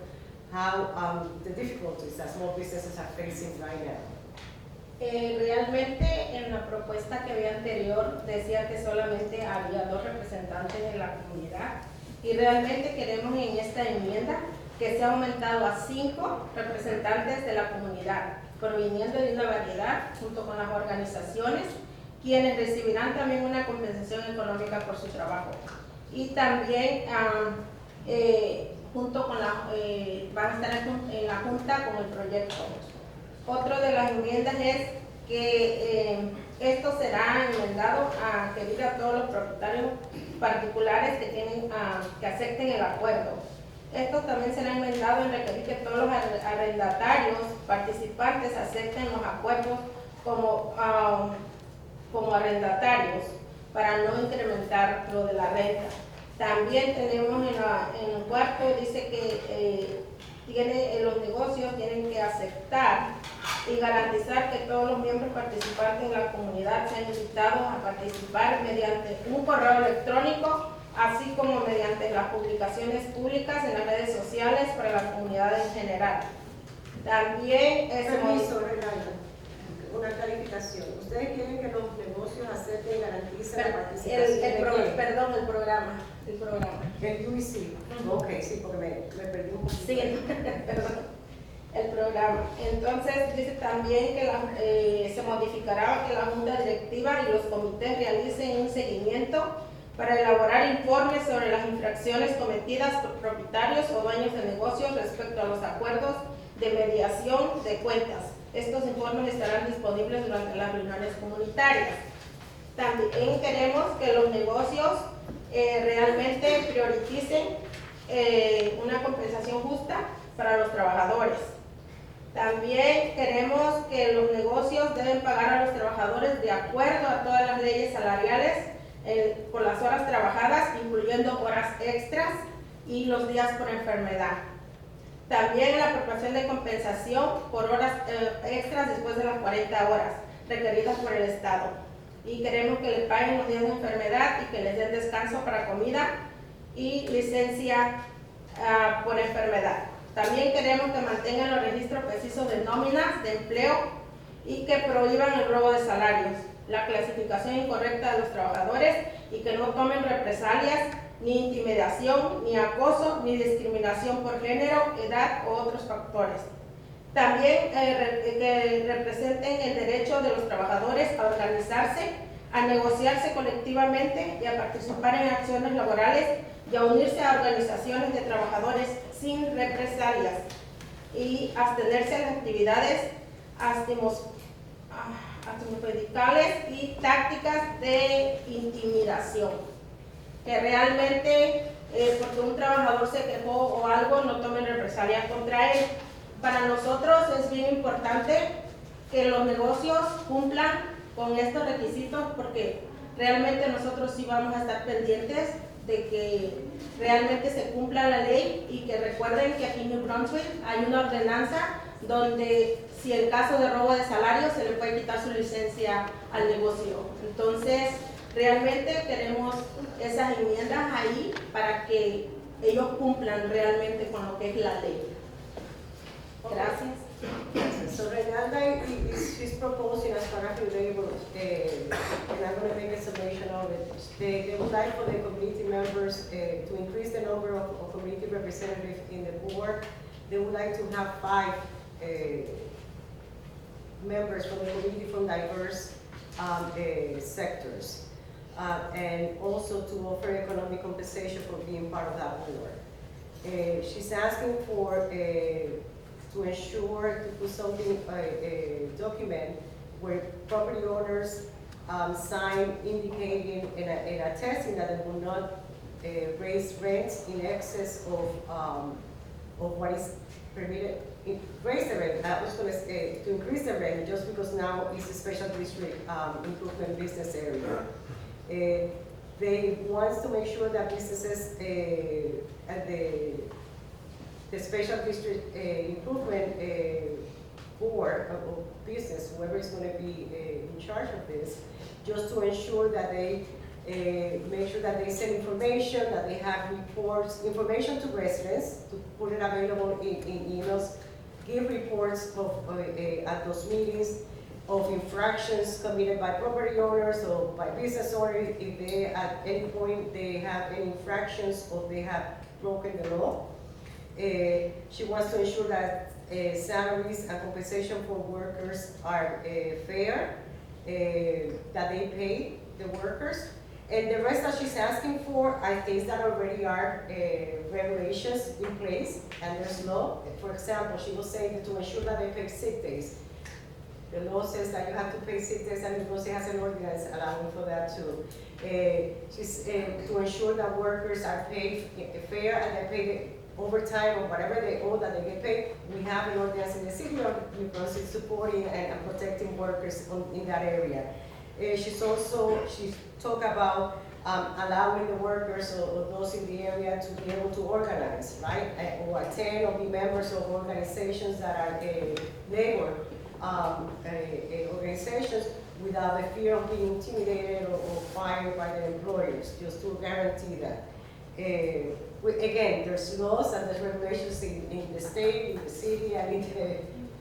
how the difficulties that small businesses are facing right now. Realmente en la propuesta que había anterior decía que solamente había 2 representantes de la comunidad y realmente queremos en esta enmienda que sea aumentado a 5 representantes de la comunidad, proviniendo de una variedad junto con las organizaciones, quienes recibirán también una compensación económica por su trabajo. Y también junto con van a estar en la junta con el proyecto. Otro de las enmiendas es que esto será enmendado a pedir a todos los propietarios particulares que acepten el acuerdo. Esto también será enmendado en requerir que todos los arrendatarios participantes acepten los acuerdos como arrendatarios para no incrementar lo de la renta. También tenemos en el cuarto, dice que los negocios tienen que aceptar y garantizar que todos los miembros participantes en la comunidad sean invitados a participar mediante un correo electrónico, así como mediante las publicaciones públicas en las redes sociales para la comunidad en general. También Permiso, Renata, una clarificación. ¿Ustedes quieren que los negocios acepten y garanticen la participación de quién? Perdón, el programa. El UIC. Ok, sí, porque me perdí un poquito. Sí, perdón. el programa. Entonces dice también que se modificará que la junta directiva y los comités realicen un seguimiento para elaborar informes sobre las infracciones cometidas por propietarios o dueños de negocios respecto a los acuerdos de mediación de cuentas. Estos informes estarán disponibles durante las reuniones comunitarias. También queremos que los negocios realmente prioricen una compensación justa para los trabajadores. También queremos que los negocios deben pagar a los trabajadores de acuerdo a todas las leyes salariales por las horas trabajadas, incluyendo horas extras y los días por enfermedad. También la apropiación de compensación por horas extras después de las 40 horas requeridas por el Estado. Y queremos que les paguen los días de enfermedad y que les den descanso para comida y licencia por enfermedad. También queremos que mantengan los registros precisos de nóminas, de empleo y que prohíban el robo de salarios, la clasificación incorrecta de los trabajadores y que no tomen represalias, ni intimidación, ni acoso, ni discriminación por género, edad u otros factores. También que representen el derecho de los trabajadores a organizarse, a negociarse colectivamente y a participar en acciones laborales y a unirse a organizaciones de trabajadores sin represalias y abstenerse a las actividades antimedicales y tácticas de intimidación. Que realmente, porque un trabajador se quejó o algo, no tomen represalias contra él. Para nosotros es bien importante que los negocios cumplan con estos requisitos, porque realmente nosotros sí vamos a estar pendientes de que realmente se cumpla la ley y que recuerden que aquí en New Brunswick hay una ordenanza donde si en caso de robo de salario se le puede quitar su licencia al negocio. Entonces, realmente queremos esas enmiendas ahí para que ellos cumplan realmente con lo que es la ley. Gracias. So Renata is proposing as part of the labor, and I'm going to make a summation of it. They would like for the community members to increase the number of community representatives in the board. They would like to have 5 members from the community from diverse sectors. And also to offer economic compensation for being part of that board. She's asking for to ensure to put something, a document where property owners sign indicating and attesting that they will not raise rents in excess of what is permitted. Raise the rent. I was going to say to increase the rent just because now it's a special district improvement business area. They want to make sure that businesses at the special district improvement board of business, whoever is going to be in charge of this, just to ensure that they make sure that they send information, that they have reports, information to residents, to put it available in emails, give reports of, at those meetings of infractions committed by property owners or by business owners if they at any point they have any infractions or they have broken the law. She wants to ensure that salaries and compensation for workers are fair, that they pay the workers. And the rest that she's asking for are things that already are regulations in place and there's law. For example, she was saying that to ensure that they pay sick days. The law says that you have to pay sick days, and the law has an ordinance allowing for that too. She's to ensure that workers are paid fair and they pay overtime or whatever they owe that they get paid. We have an ordinance in the city of New Brunswick supporting and protecting workers in that area. She's talked about allowing the workers or those in the area to be able to organize, right? Or attend or be members of organizations that are labor organizations without the fear of being intimidated or fired by the employers, just to guarantee that. Again, there's laws and there's regulations in the state, in the city, and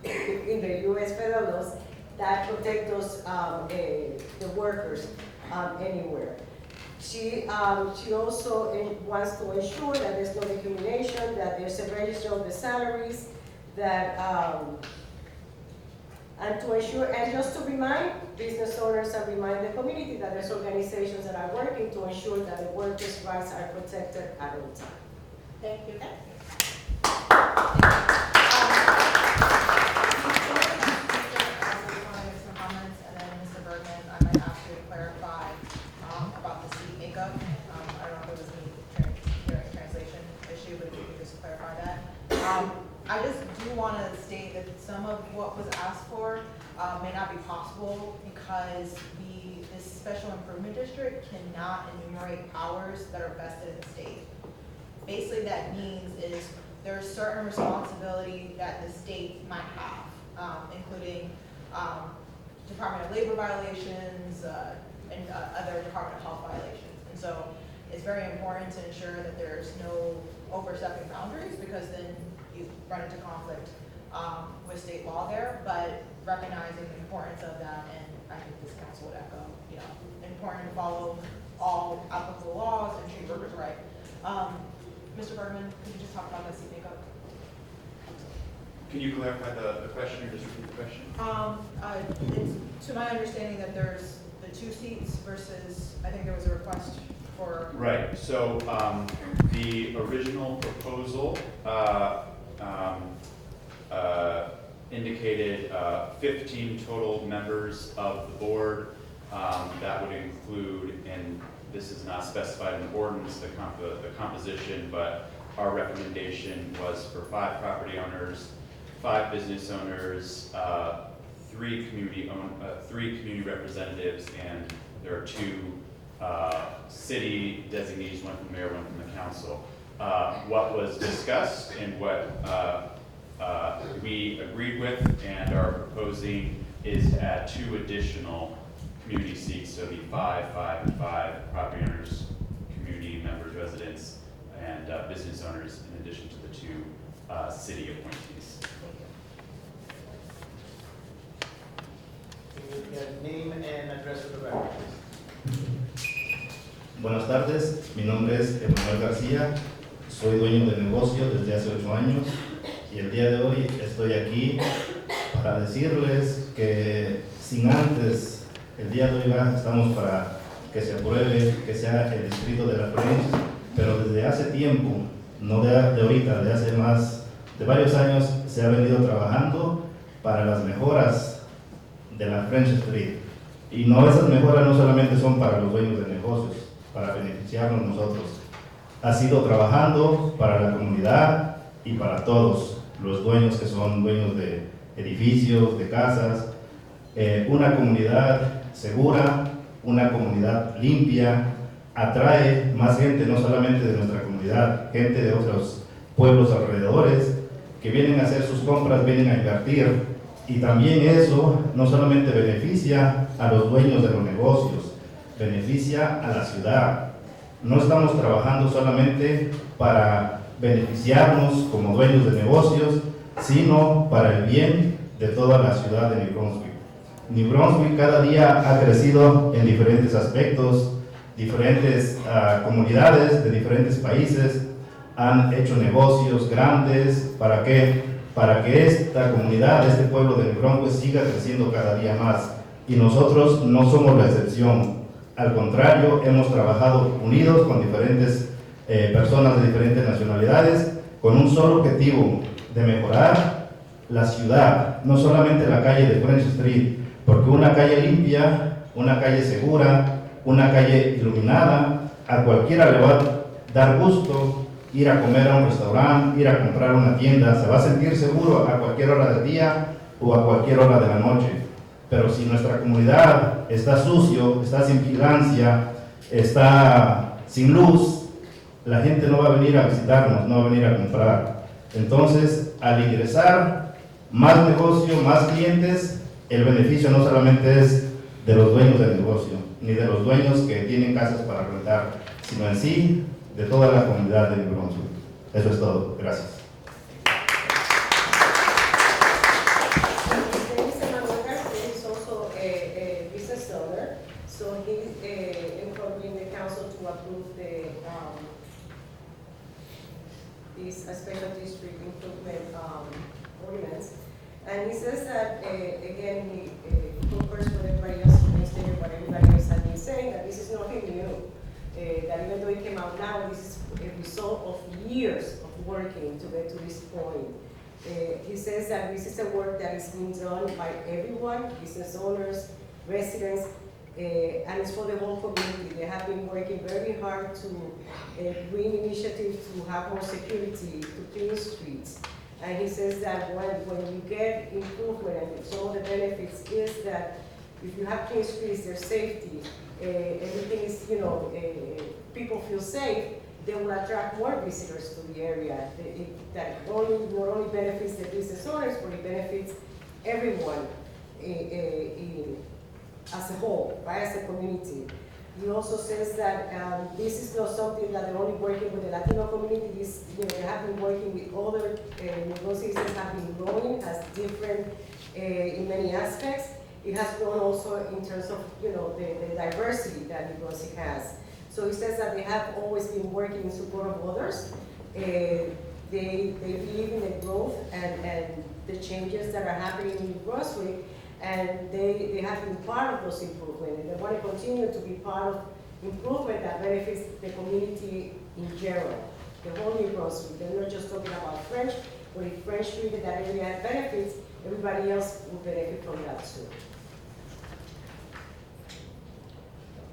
in the U.S. federal laws that protect those the workers anywhere. She also wants to ensure that there's no discrimination, that there's a register of the salaries, that, and to ensure, and just to remind business owners and remind the community that there's organizations that are working to ensure that the workers' rights are protected at all times. Thank you. Some comments, and then Mr. Bergman, I might ask you to clarify about the seat makeup. I don't know if there was any hearing translation issue, but if you could just clarify that. I just do want to state that some of what was asked for may not be possible because this special improvement district cannot enumerate powers that are vested in the state. Basically, that means is there's certain responsibility that the state might have, including Department of Labor violations and other Department of Health violations. And so it's very important to ensure that there's no overstepping boundaries because then you run into conflict with state law there, but recognizing the importance of that, and I think this council would echo, important to follow all applicable laws and treat workers right. Mr. Bergman, could you just talk about that seat makeup? Can you clarify the question or just repeat the question? It's to my understanding that there's the 2 seats versus, I think there was a request for. Right, so the original proposal indicated 15 total members of the board. That would include, and this is not specified in the ordinance, the composition, but our recommendation was for 5 property owners, 5 business owners, 3 community representatives, and there are 2 city designees, 1 from the mayor, 1 from the council. What was discussed and what we agreed with and are proposing is to add 2 additional community seats, so the 5, 5, and 5 property owners, community members, residents, and business owners, in addition to the 2 city appointees. Name and address for the record, please. Buenas tardes, mi nombre es Emanuel García, soy dueño de negocio desde hace 8 años y el día de hoy estoy aquí para decirles que sin antes, el día de hoy estamos para que se apruebe, que sea el distrito de la French, pero desde hace tiempo, no de ahorita, de hace de varios años, se ha venido trabajando para las mejoras de la French Street. Y no, esas mejoras no solamente son para los dueños de negocios, para beneficiarnos nosotros. Ha sido trabajando para la comunidad y para todos los dueños que son dueños de edificios, de casas. Una comunidad segura, una comunidad limpia, atrae más gente, no solamente de nuestra comunidad, gente de otros pueblos alrededores que vienen a hacer sus compras, vienen a invertir. Y también eso no solamente beneficia a los dueños de los negocios, beneficia a la ciudad. No estamos trabajando solamente para beneficiarnos como dueños de negocios, sino para el bien de toda la ciudad de New Brunswick. New Brunswick cada día ha crecido en diferentes aspectos, diferentes comunidades de diferentes países han hecho negocios grandes. ¿Para qué? Para que esta comunidad, este pueblo de New Brunswick siga creciendo cada día más. Y nosotros no somos la excepción. Al contrario, hemos trabajado unidos con diferentes personas de diferentes nacionalidades, con un solo objetivo, de mejorar la ciudad, no solamente la calle de French Street, porque una calle limpia, una calle segura, una calle iluminada, a cualquiera le va a dar gusto ir a comer a un restaurante, ir a comprar una tienda, se va a sentir seguro a cualquier hora del día o a cualquier hora de la noche. Pero si nuestra comunidad está sucio, está sin vigilancia, está sin luz, la gente no va a venir a visitarnos, no va a venir a comprar. Entonces, al ingresar más negocio, más clientes, el beneficio no solamente es de los dueños del negocio, ni de los dueños que tienen casas para rentar, sino en sí de toda la comunidad de New Brunswick. Eso es todo. Gracias. Mr. Manuel Garcia is also a business owner, so he encouraging the council to approve this special district improvement ordinance. And he says that, again, he concurs with everybody else who has stated what everybody else has been saying, that this is nothing new. That even though it came out now, this is a result of years of working to get to this point. He says that this is a work that is being done by everyone, business owners, residents, and it's for the whole community. They have been working very hard to bring initiatives to have more security, to clean streets. And he says that when you get improvement, and some of the benefits is that if you have clean streets, there's safety, everything is, people feel safe, they will attract more visitors to the area. That not only benefits the business owners, but it benefits everyone as a whole, right, as a community. He also says that this is not something that they're only working with the Latino community. This, they have been working with other negotiations, have been growing as different in many aspects. It has grown also in terms of the diversity that Brunswick has. So he says that they have always been working in support of others. They believe in the growth and the changes that are happening in Brunswick, and they have been part of those improvements, and they want to continue to be part of improvement that benefits the community in general, the whole New Brunswick. They're not just talking about French, but if French treated that area benefits, everybody else will benefit from that too.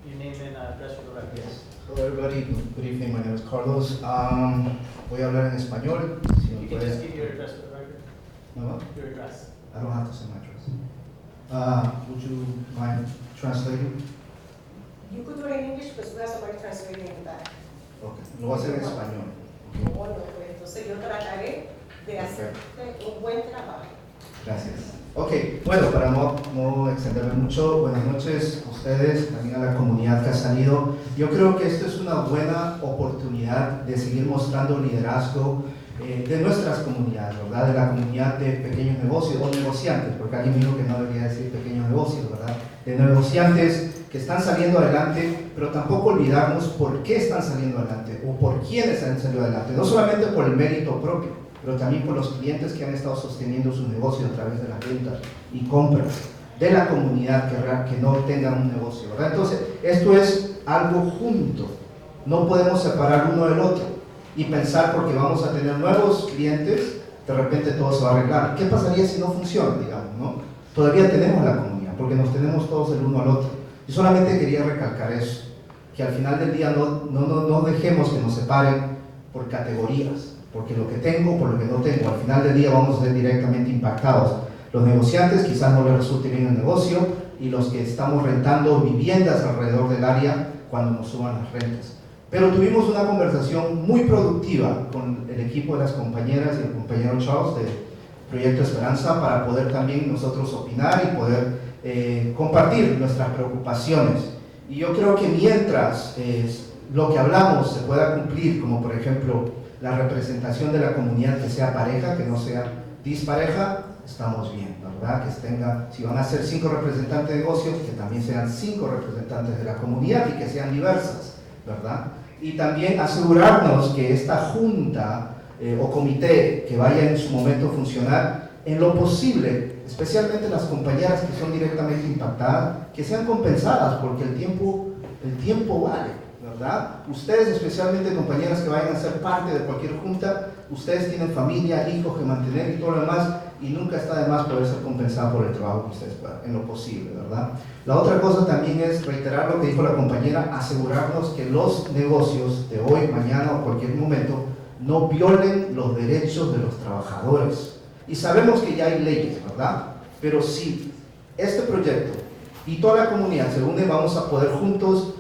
Your name and address for the record. Yes. Hello everybody, good evening, my name is Carlos. Voy a hablar en español. Si me You can puede- just give your address for the record. No? Your address. I don't have to say my address. Would you mind translating? You could do it in English, but we have somebody translating in the back. Okay, lo voy a hacer en español. Okay. Bueno, pues entonces yo trataré de hacerte un buen trabajo. Gracias. Ok, bueno, para no extenderme mucho, buenas noches a ustedes, también a la comunidad que ha salido. Yo creo que esto es una buena oportunidad de seguir mostrando liderazgo de nuestras comunidades, ¿verdad? De la comunidad de pequeños negocios o negociantes, porque alguien dijo que no debería decir pequeños negocios, ¿verdad? De negociantes que están saliendo adelante, pero tampoco olvidarnos por qué están saliendo adelante o por quiénes han salido adelante, no solamente por el mérito propio, pero también por los clientes que han estado sosteniendo su negocio a través de las ventas y compras de la comunidad que no tengan un negocio, ¿verdad? Entonces, esto es algo junto, no podemos separar uno del otro y pensar porque vamos a tener nuevos clientes, de repente todo se va a arreglar. ¿Qué pasaría si no funciona, digamos, no? Todavía tenemos la comunidad, porque nos tenemos todos el uno al otro. Y solamente quería recalcar eso, que al final del día no dejemos que nos separen por categorías, porque lo que tengo, por lo que no tengo, al final del día vamos a ser directamente impactados. Los negociantes quizás no les resulte bien el negocio y los que estamos rentando viviendas alrededor del área cuando nos suban las rentas. Pero tuvimos una conversación muy productiva con el equipo de las compañeras y el compañero Charles de Proyecto Esperanza para poder también nosotros opinar y poder compartir nuestras preocupaciones. Y yo creo que mientras lo que hablamos se pueda cumplir, como por ejemplo la representación de la comunidad que sea pareja, que no sea dispareja, estamos bien, ¿verdad? Que tenga, si van a ser 5 representantes de negocios, que también sean 5 representantes de la comunidad y que sean diversas, ¿verdad? Y también asegurarnos que esta junta o comité que vaya en su momento a funcionar, en lo posible, especialmente las compañeras que son directamente impactadas, que sean compensadas, porque el tiempo vale, ¿verdad? Ustedes, especialmente compañeras que vayan a ser parte de cualquier junta, ustedes tienen familia, hijos que mantener y todo lo demás, y nunca está de más poder ser compensado por el trabajo que ustedes puedan, en lo posible, ¿verdad? La otra cosa también es reiterar lo que dijo la compañera, asegurarnos que los negocios de hoy, mañana o cualquier momento no violen los derechos de los trabajadores. Y sabemos que ya hay leyes, ¿verdad? Pero si este proyecto y toda la comunidad se une, vamos a poder juntos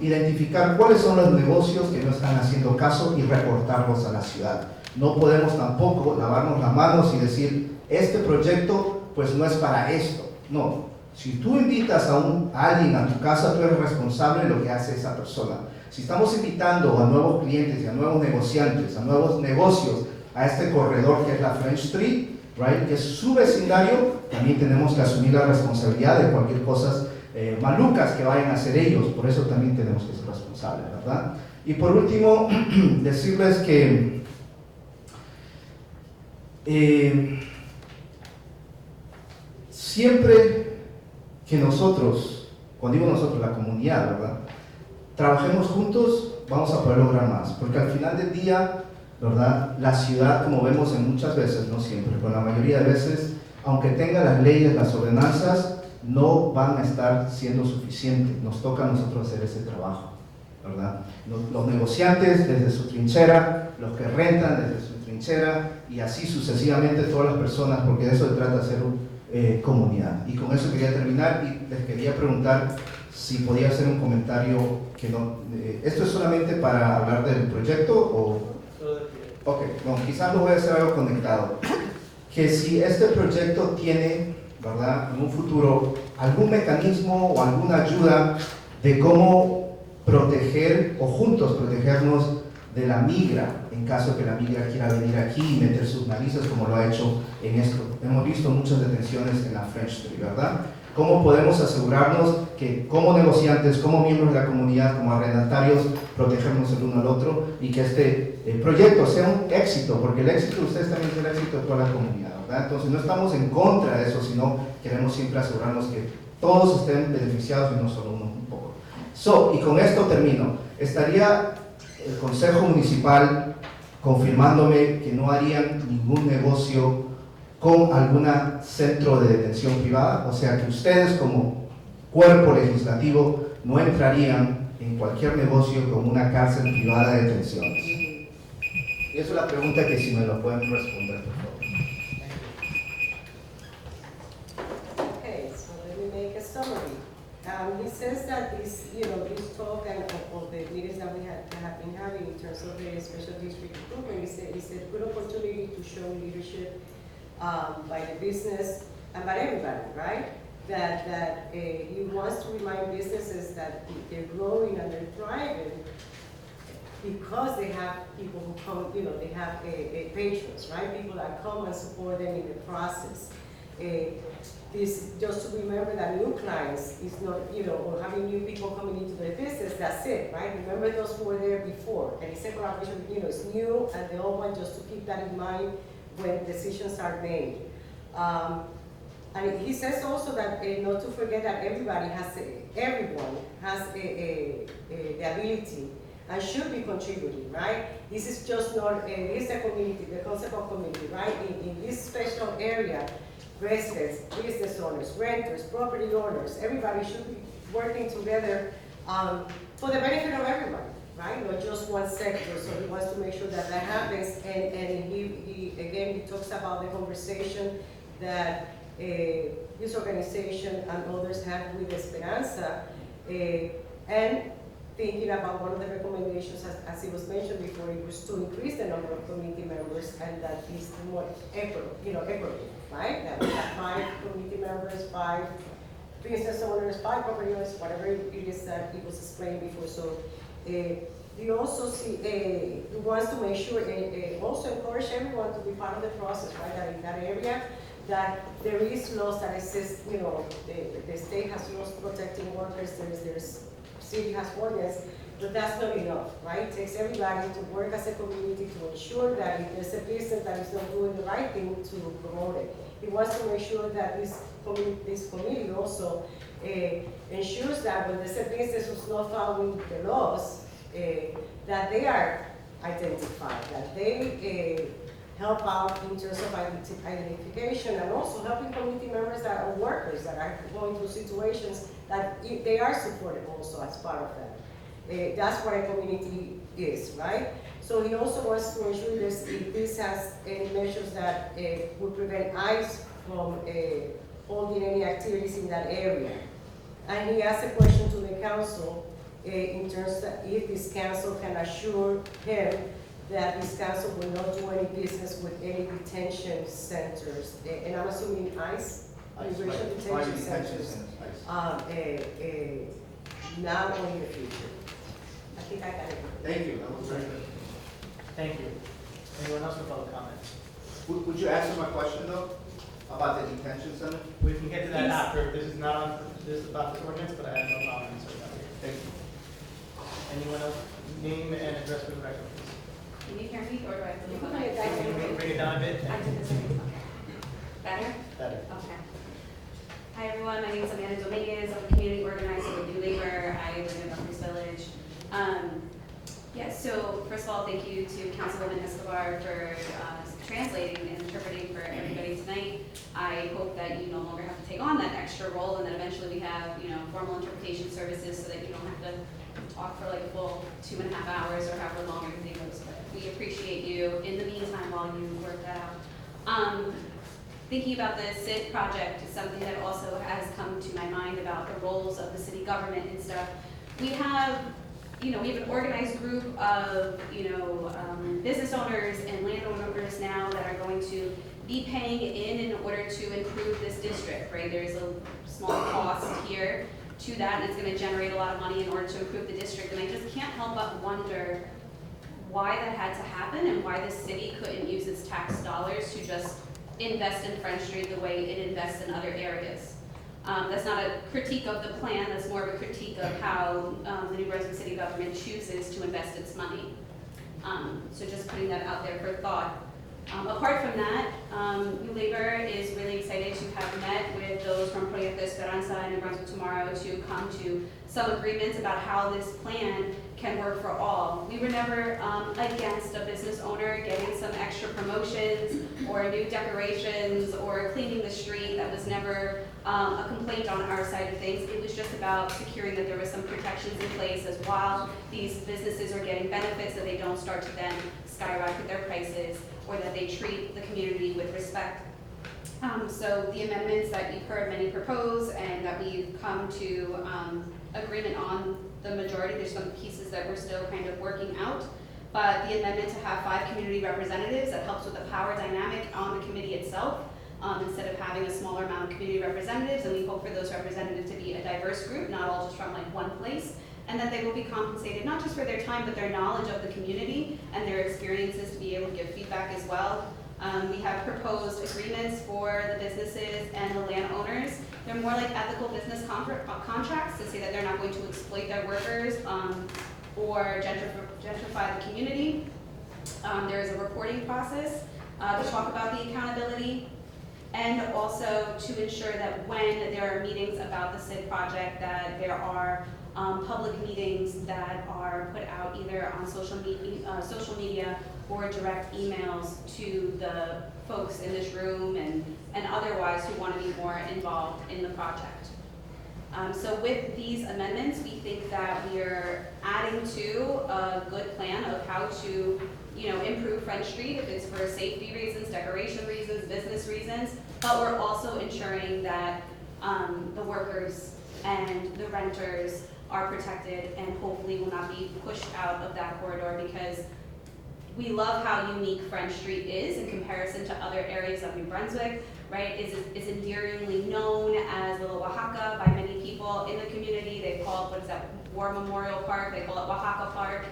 identificar cuáles son los negocios que no están haciendo caso y reportarlos a la ciudad. No podemos tampoco lavarnos las manos y decir, este proyecto pues no es para esto. No, si tú invitas a alguien a tu casa, tú eres responsable de lo que hace esa persona. Si estamos invitando a nuevos clientes y a nuevos negociantes, a nuevos negocios, a este corredor que es la French Street, right, que es su vecindario, también tenemos que asumir la responsabilidad de cualquier cosa malucas que vayan a hacer ellos, por eso también tenemos que ser responsables, ¿verdad? Y por último, decirles que Siempre que nosotros, cuando digo nosotros, la comunidad, ¿verdad?, trabajemos juntos, vamos a poder lograr más, porque al final del día, ¿verdad?, la ciudad, como vemos en muchas veces, no siempre, pero la mayoría de veces, aunque tenga las leyes, las ordenanzas, no van a estar siendo suficientes. Nos toca a nosotros hacer ese trabajo, ¿verdad? Los negociantes desde su trinchera, los que rentan desde su trinchera, y así sucesivamente todas las personas, porque de eso se trata, ser comunidad. Y con eso quería terminar y les quería preguntar si podía hacer un comentario que no... ¿Esto es solamente para hablar del proyecto o...? Ok, bueno, quizás lo voy a hacer algo conectado. Que si este proyecto tiene, ¿verdad?, en un futuro algún mecanismo o alguna ayuda de cómo proteger o juntos protegernos de la migra, en caso que la migra quiera venir aquí y meter sus narices como lo ha hecho en esto. Hemos visto muchas detenciones en la French Street, ¿verdad? ¿Cómo podemos asegurarnos que como negociantes, como miembros de la comunidad, como arrendatarios, protegernos el uno al otro y que este proyecto sea un éxito? Porque el éxito de ustedes también es el éxito de toda la comunidad, ¿verdad? Entonces no estamos en contra de eso, sino queremos siempre asegurarnos que todos estén beneficiados y no solo uno un poco. Y con esto termino. Estaría el Consejo Municipal confirmándome que no harían ningún negocio con algún centro de detención privada, o sea que ustedes como cuerpo legislativo no entrarían en cualquier negocio con una cárcel privada de detenciones. Y esa es la pregunta que si me lo pueden responder, por favor. Okay, so let me make a summary. He says that this, this talk and all the meetings that we have been having in terms of the special district improvement is a good opportunity to show leadership by the business and by everybody, right? That he wants to remind businesses that they're growing and they're thriving because they have people who come, they have patrons, right? People that come and support them in the process. This, just to remember that new clients is not, or having new people coming into the business, that's it, right? Remember those who were there before. And it's a collaboration, it's new and the old one, just to keep that in mind when decisions are made. And he says also that not to forget that everyone has the ability and should be contributing, right? This is just not, this is a community, the concept of community, right? In this special area, residents, business owners, renters, property owners, everybody should be working together for the benefit of everybody, right? Not just one sector, so he wants to make sure that that happens, and he talks about the conversation that his organization and others have with Esperanza, and thinking about one of the recommendations, as it was mentioned before, it was to increase the number of community members, and that is more equitable, right? That we have 5 community members, 5 business owners, 5 property owners, whatever it is that it was explained before. So we also see, he wants to make sure, also encourage everyone to be part of the process, right? That in that area, that there is laws that exist, the state has laws protecting workers, there's city has ordinance, but that's not enough, right? It takes everybody to work as a community to ensure that if there's a business that is not doing the right thing, to promote it. He wants to make sure that this committee also ensures that when there's a business who's not following the laws, that they are identified, that they help out in terms of identification, and also helping community members that are workers that are going through situations that they are supported also as part of that. That's what a community is, right? So he also wants to ensure if this has any measures that would prevent ICE from holding any activities in that area. And he asked a question to the council in terms of if this council can assure him that this council will not do any business with any detention centers. And I'm assuming ICE, immigration detention centers, now or in the future. I think I got it. Thank you. That was very good. Thank you. Anyone else with public comments? Would you answer my question though, about the detention center? We can get to that after. This is not on, this is about this ordinance, but I have no problem answering that here. Thank you. Anyone else? Name and address for the record, please. Can you hear me, or do I have to You move can my? put it down. Can you bring it down a bit? I did this already. Better? Better. Okay. Hi, everyone. My name is Amanda Dominguez. I'm a community organizer with New Labor. I live in Buckley's Village. So first of all, thank you to Councilwoman Escobar for translating and interpreting for everybody tonight. I hope that you no longer have to take on that extra role, and that eventually we have, formal interpretation services so that you don't have to talk for like a full 2.5 hours or however long everything goes. But we appreciate you in the meantime while you work that out. Thinking about the SID project is something that also has come to my mind about the roles of the city government and stuff. We have an organized group of, business owners and landowners now that are going to be paying in order to improve this district, right? There's a small cost here to that, and it's going to generate a lot of money in order to improve the district. And I just can't help but wonder why that had to happen and why the city couldn't use its tax dollars to just invest in French Street the way it invests in other areas. That's not a critique of the plan, that's more of a critique of how the New Brunswick City government chooses to invest its money. So just putting that out there for thought. Apart from that, New Labor is really excited to have met with those from Proyecto Esperanza and New Brunswick Tomorrow to come to some agreements about how this plan can work for all. We were never against a business owner getting some extra promotions or new decorations or cleaning the street. That was never a complaint on our side of things. It was just about securing that there was some protections in place as while these businesses are getting benefits, that they don't start to then skyrocket their prices, or that they treat the community with respect. So the amendments that you've heard many propose and that we've come to agreement on the majority, there's some pieces that we're still kind of working out, but the amendment to have 5 community representatives, that helps with the power dynamic on the committee itself, instead of having a smaller amount of community representatives, and we hope for those representatives to be a diverse group, not all just from like one place, and that they will be compensated not just for their time, but their knowledge of the community and their experiences to be able to give feedback as well. We have proposed agreements for the businesses and the landowners. They're more like ethical business contracts to say that they're not going to exploit their workers or gentrify the community. There is a reporting process to talk about the accountability, and also to ensure that when there are meetings about the SID project, that there are public meetings that are put out either on social media or direct emails to the folks in this room and otherwise who want to be more involved in the project. So with these amendments, we think that we're adding to a good plan of how to improve French Street, if it's for safety reasons, decoration reasons, business reasons, but we're also ensuring that the workers and the renters are protected and hopefully will not be pushed out of that corridor, because we love how unique French Street is in comparison to other areas of New Brunswick, right? It's endearingly known as Little Oaxaca by many people in the community. They call it, War Memorial Park, they call it Oaxaca Park.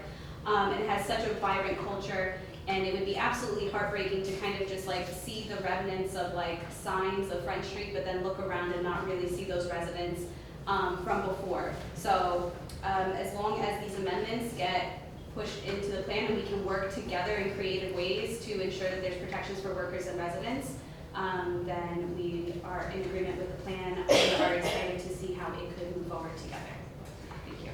And it has such a vibrant culture, and it would be absolutely heartbreaking to kind of just like see the remnants of like signs of French Street, but then look around and not really see those residents from before. So as long as these amendments get pushed into the plan and we can work together in creative ways to ensure that there's protections for workers and residents, then we are in agreement with the plan and are excited to see how it could move forward together. Thank you.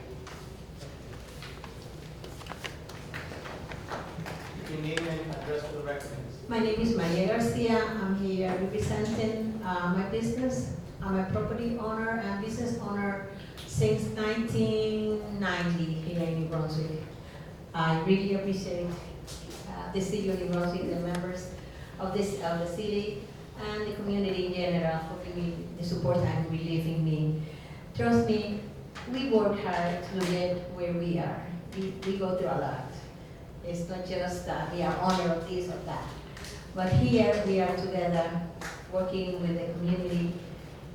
Your name and address for the record, please. My name is Maria Garcia. I'm here representing my business. I'm a property owner and business owner since 1990 here in New Brunswick. I really appreciate the city of New Brunswick, the members of the city, and the community in general for giving the support and believing me. Trust me, we work hard to get where we are. We go through a lot. It's not just that we are owner of this or that. But here we are together working with the community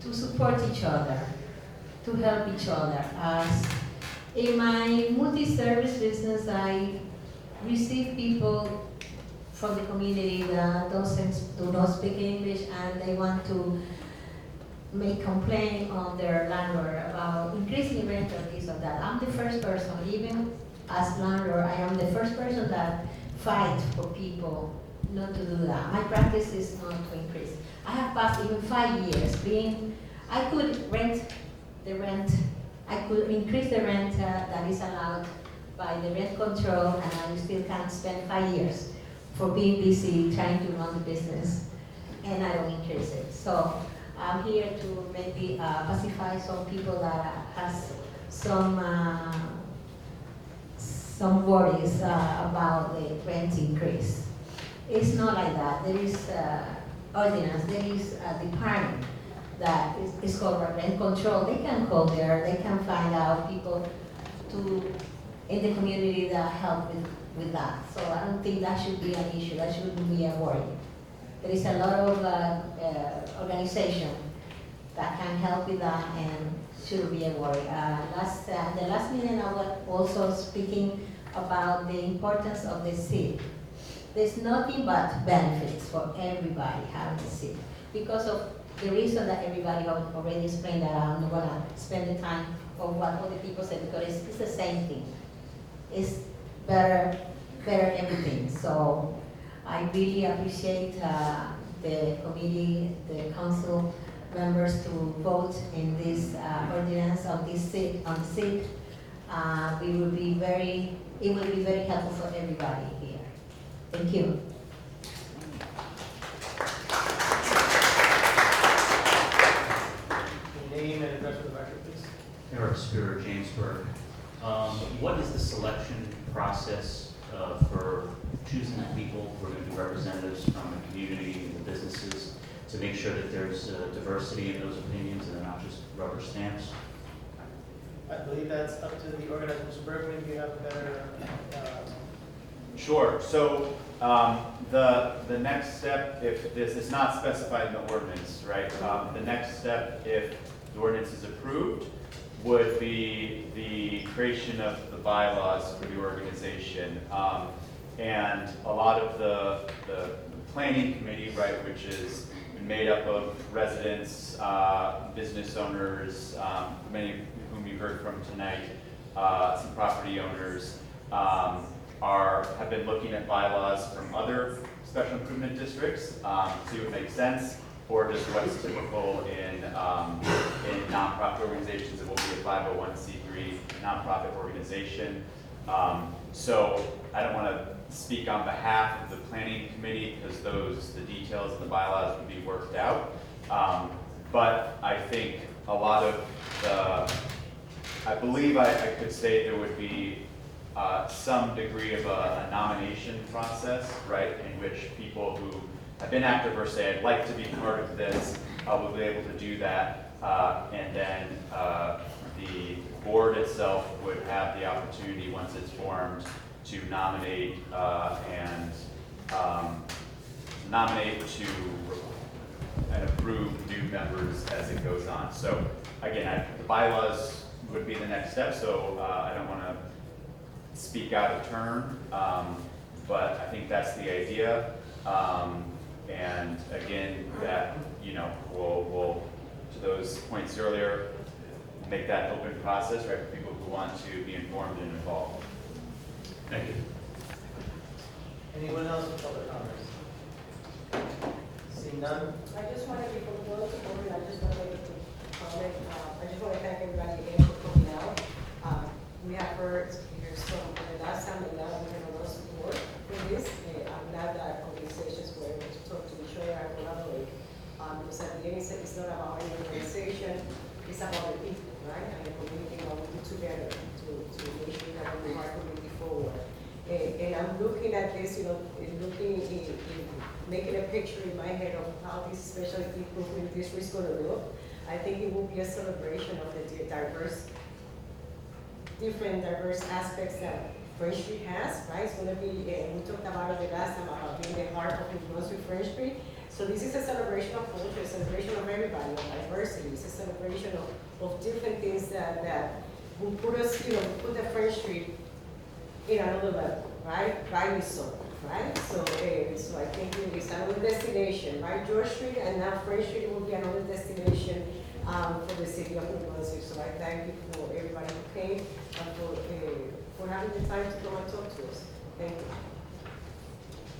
to support each other, to help each other. As in my multi-service business, I receive people from the community that do not speak English and they want to make complaint on their landlord about increasing rent or this or that. I'm the first person, even as landlord, I am the first person that fight for people not to do that. My practice is not to increase. I have passed even 5 years I could rent the rent, I could increase the rent that is allowed by the rent control, and I still can't spend 5 years for being busy trying to run the business, and I don't increase it. So I'm here to maybe pacify some people that has some worries about the rent increase. It's not like that. There is ordinance, there is a department that is called rent control. They can call there, they can find out people in the community that help with that. So I don't think that should be an issue, that shouldn't be a worry. There is a lot of organization that can help with that and shouldn't be a worry. The last meeting I was also speaking about the importance of the seed. There's nothing but benefits for everybody having a seed because of the reason that everybody already explained that I'm not gonna spend the time of what other people say because it's the same thing. It's better everything. So I really appreciate the committee, the council members to vote in this ordinance on this seat. It will be very helpful for everybody here. Thank you. Name and address for the record, please. Eric Spear, Jamesburg. What is the selection process for choosing the people who are going to be representatives from the community and the businesses to make sure that there's diversity in those opinions and they're not just rubber stamps? I believe that's up to the organizer. Mr. Bergman, if you have a better. Sure. So the next step, if this is not specified in the ordinance, right? The next step, if the ordinance is approved, would be the creation of the bylaws for the organization. And a lot of the planning committee, right, which is made up of residents, business owners, many of whom you heard from tonight, some property owners, have been looking at bylaws from other special improvement districts to see what makes sense, or just what's typical in nonprofit organizations. It will be a 501c3 nonprofit organization. So I don't want to speak on behalf of the planning committee because the details of the bylaws would be worked out. But I think a lot of I believe I could say there would be some degree of a nomination process, right, in which people who have been active or say, I'd like to be part of this, will be able to do that. And then the board itself would have the opportunity, once it's formed, to nominate and approve new members as it goes on. So again, the bylaws would be the next step, so I don't want to speak out of turn, but I think that's the idea. And again, that, we'll, to those points earlier, make that open process, right, for people who want to be informed and involved. Thank you. Anyone else with public comments? Seeing none? I just want to, before we go to voting, I just want to make a comment. I just want to thank everybody again for coming out. We have heard from the last time that we had a lot of support for this. I'm glad that organizations were able to talk to each other and collaborate. Because at the end, it's not about any organization, it's about the people, right? And the community, what we do together to make sure that we move our community forward. And I'm looking at this, making a picture in my head of how this special improvement district is going to look. I think it will be a celebration of the different diverse aspects that French Street has, right? It's going to be, we talked about it the last time about being the heart of the Brunswick French Street. So this is a celebration of culture, a celebration of everybody, of diversity. It's a celebration of different things that will put us, put the French Street in another level, right? Rightly so, right? So, so I think it's another destination, right? George Street and now French Street will be another destination for the city of New Brunswick. So I thank you for everybody who came and for having the time to come and talk to us. Thank you.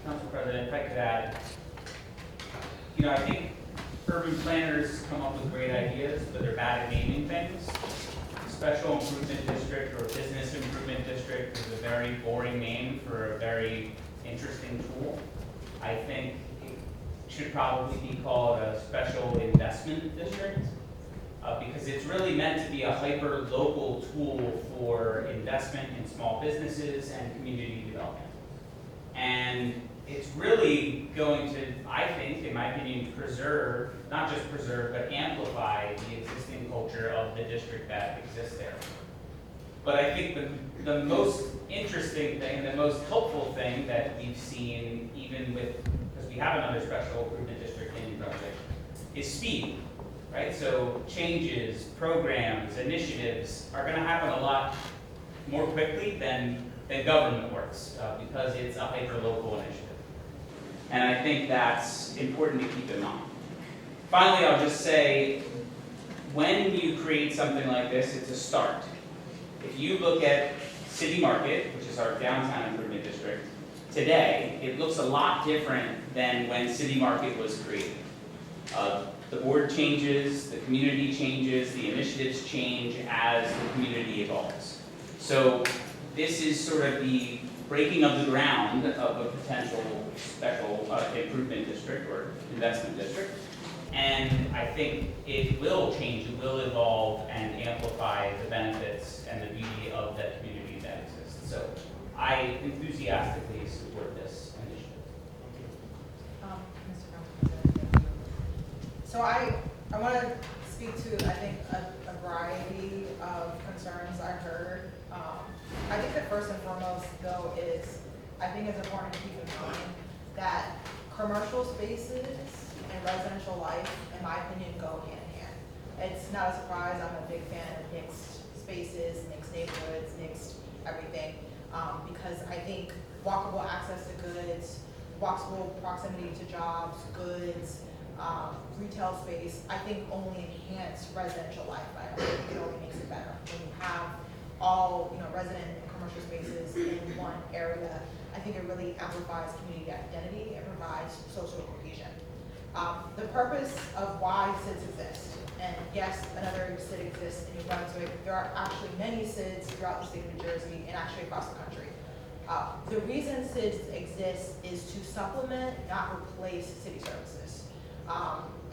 Council President, if I could add, I think urban planners come up with great ideas, but they're bad at naming things. Special improvement district or business improvement district is a very boring name for a very interesting tool. I think it should probably be called a special investment district because it's really meant to be a hyper-local tool for investment in small businesses and community development. And it's really going to, I think, in my opinion, preserve, not just preserve, but amplify the existing culture of the district that exists there. But I think the most interesting thing, the most helpful thing that we've seen, even with, because we have another special improvement district in Brunswick, is speed, right? So changes, programs, initiatives are gonna happen a lot more quickly than government works because it's a hyper-local initiative. And I think that's important to keep in mind. Finally, I'll just say, when you create something like this, it's a start. If you look at City Market, which is our downtown improvement district, today, it looks a lot different than when City Market was created. The board changes, the community changes, the initiatives change as the community evolves. So this is sort of the breaking of the ground of a potential special improvement district or investment district. And I think it will change, it will evolve and amplify the benefits and the beauty of that community that exists. So I enthusiastically support this initiative. Mr. Council President, thank you. So I want to speak to, I think, a variety of concerns I heard. I think that first and foremost, though, is I think it's important to keep in mind that commercial spaces and residential life, in my opinion, go hand in hand. It's not a surprise, I'm a big fan of mixed spaces, mixed neighborhoods, mixed everything, because I think walkable access to goods, walkable proximity to jobs, goods, retail space, I think only enhance residential life. I don't think it only makes it better. When you have all resident and commercial spaces in one area, I think it really amplifies community identity and provides social cohesion. The purpose of why SIDS exist, and yes, another SID exists in New Brunswick. There are actually many SIDS throughout the state of New Jersey and actually across the country. The reason SIDS exists is to supplement, not replace city services.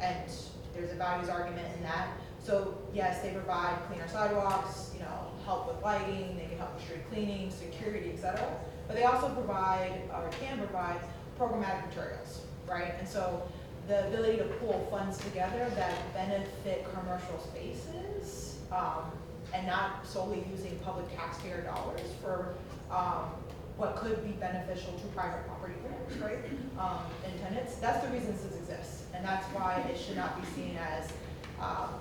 And there's a values argument in that. So yes, they provide cleaner sidewalks, help with lighting, they can help with street cleaning, security, etc. But they also provide, or can provide, programmatic materials, right? And so the ability to pool funds together that benefit commercial spaces, and not solely using public taxpayer dollars for what could be beneficial to private property owners, right? And tenants, that's the reason SIDS exists. And that's why it should not be seen as,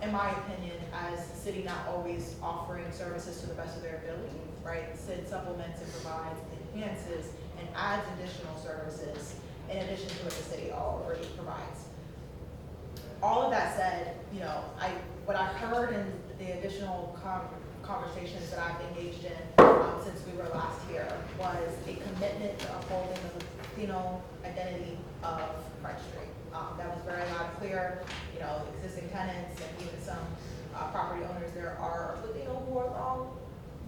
in my opinion, as the city not always offering services to the best of their ability, right? SID supplements and provides, enhances, and adds additional services in addition to what the city already provides. All of that said, what I heard in the additional conversations that I've engaged in since we were last here was a commitment to upholding the Latino identity of Front Street. That was very loud and clear. Existing tenants and even some property owners there are Latino who are all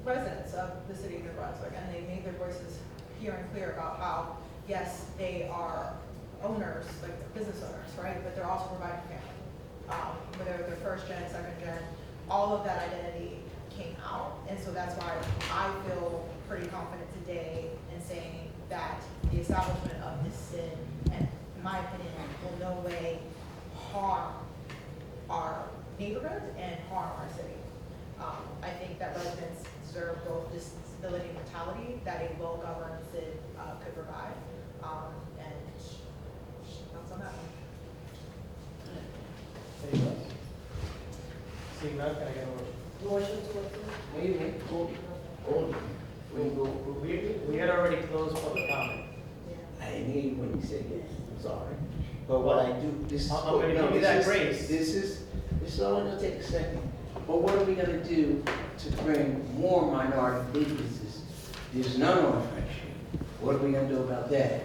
residents of the city of New Brunswick, and they made their voices hear and clear about how, yes, they are owners, like business owners, right? But they're also providing family. Whether they're first gen, second gen, all of that identity came out. And so that's why I feel pretty confident today in saying that the establishment of this SID, and in my opinion, will no way harm our neighborhood and harm our city. I think that residents deserve both this stability and mentality that a well-governed SID could provide. And that's on that one. Anyone else? Seeing none, can I get a motion? Motion to approve. We had already closed public comment. I didn't hear you when you said yes, I'm sorry. But what I do, this is. I'm gonna give you that grace. This is only gonna take a second. But what are we gonna do to bring more minority businesses? There's none on Front Street. What are we gonna do about that?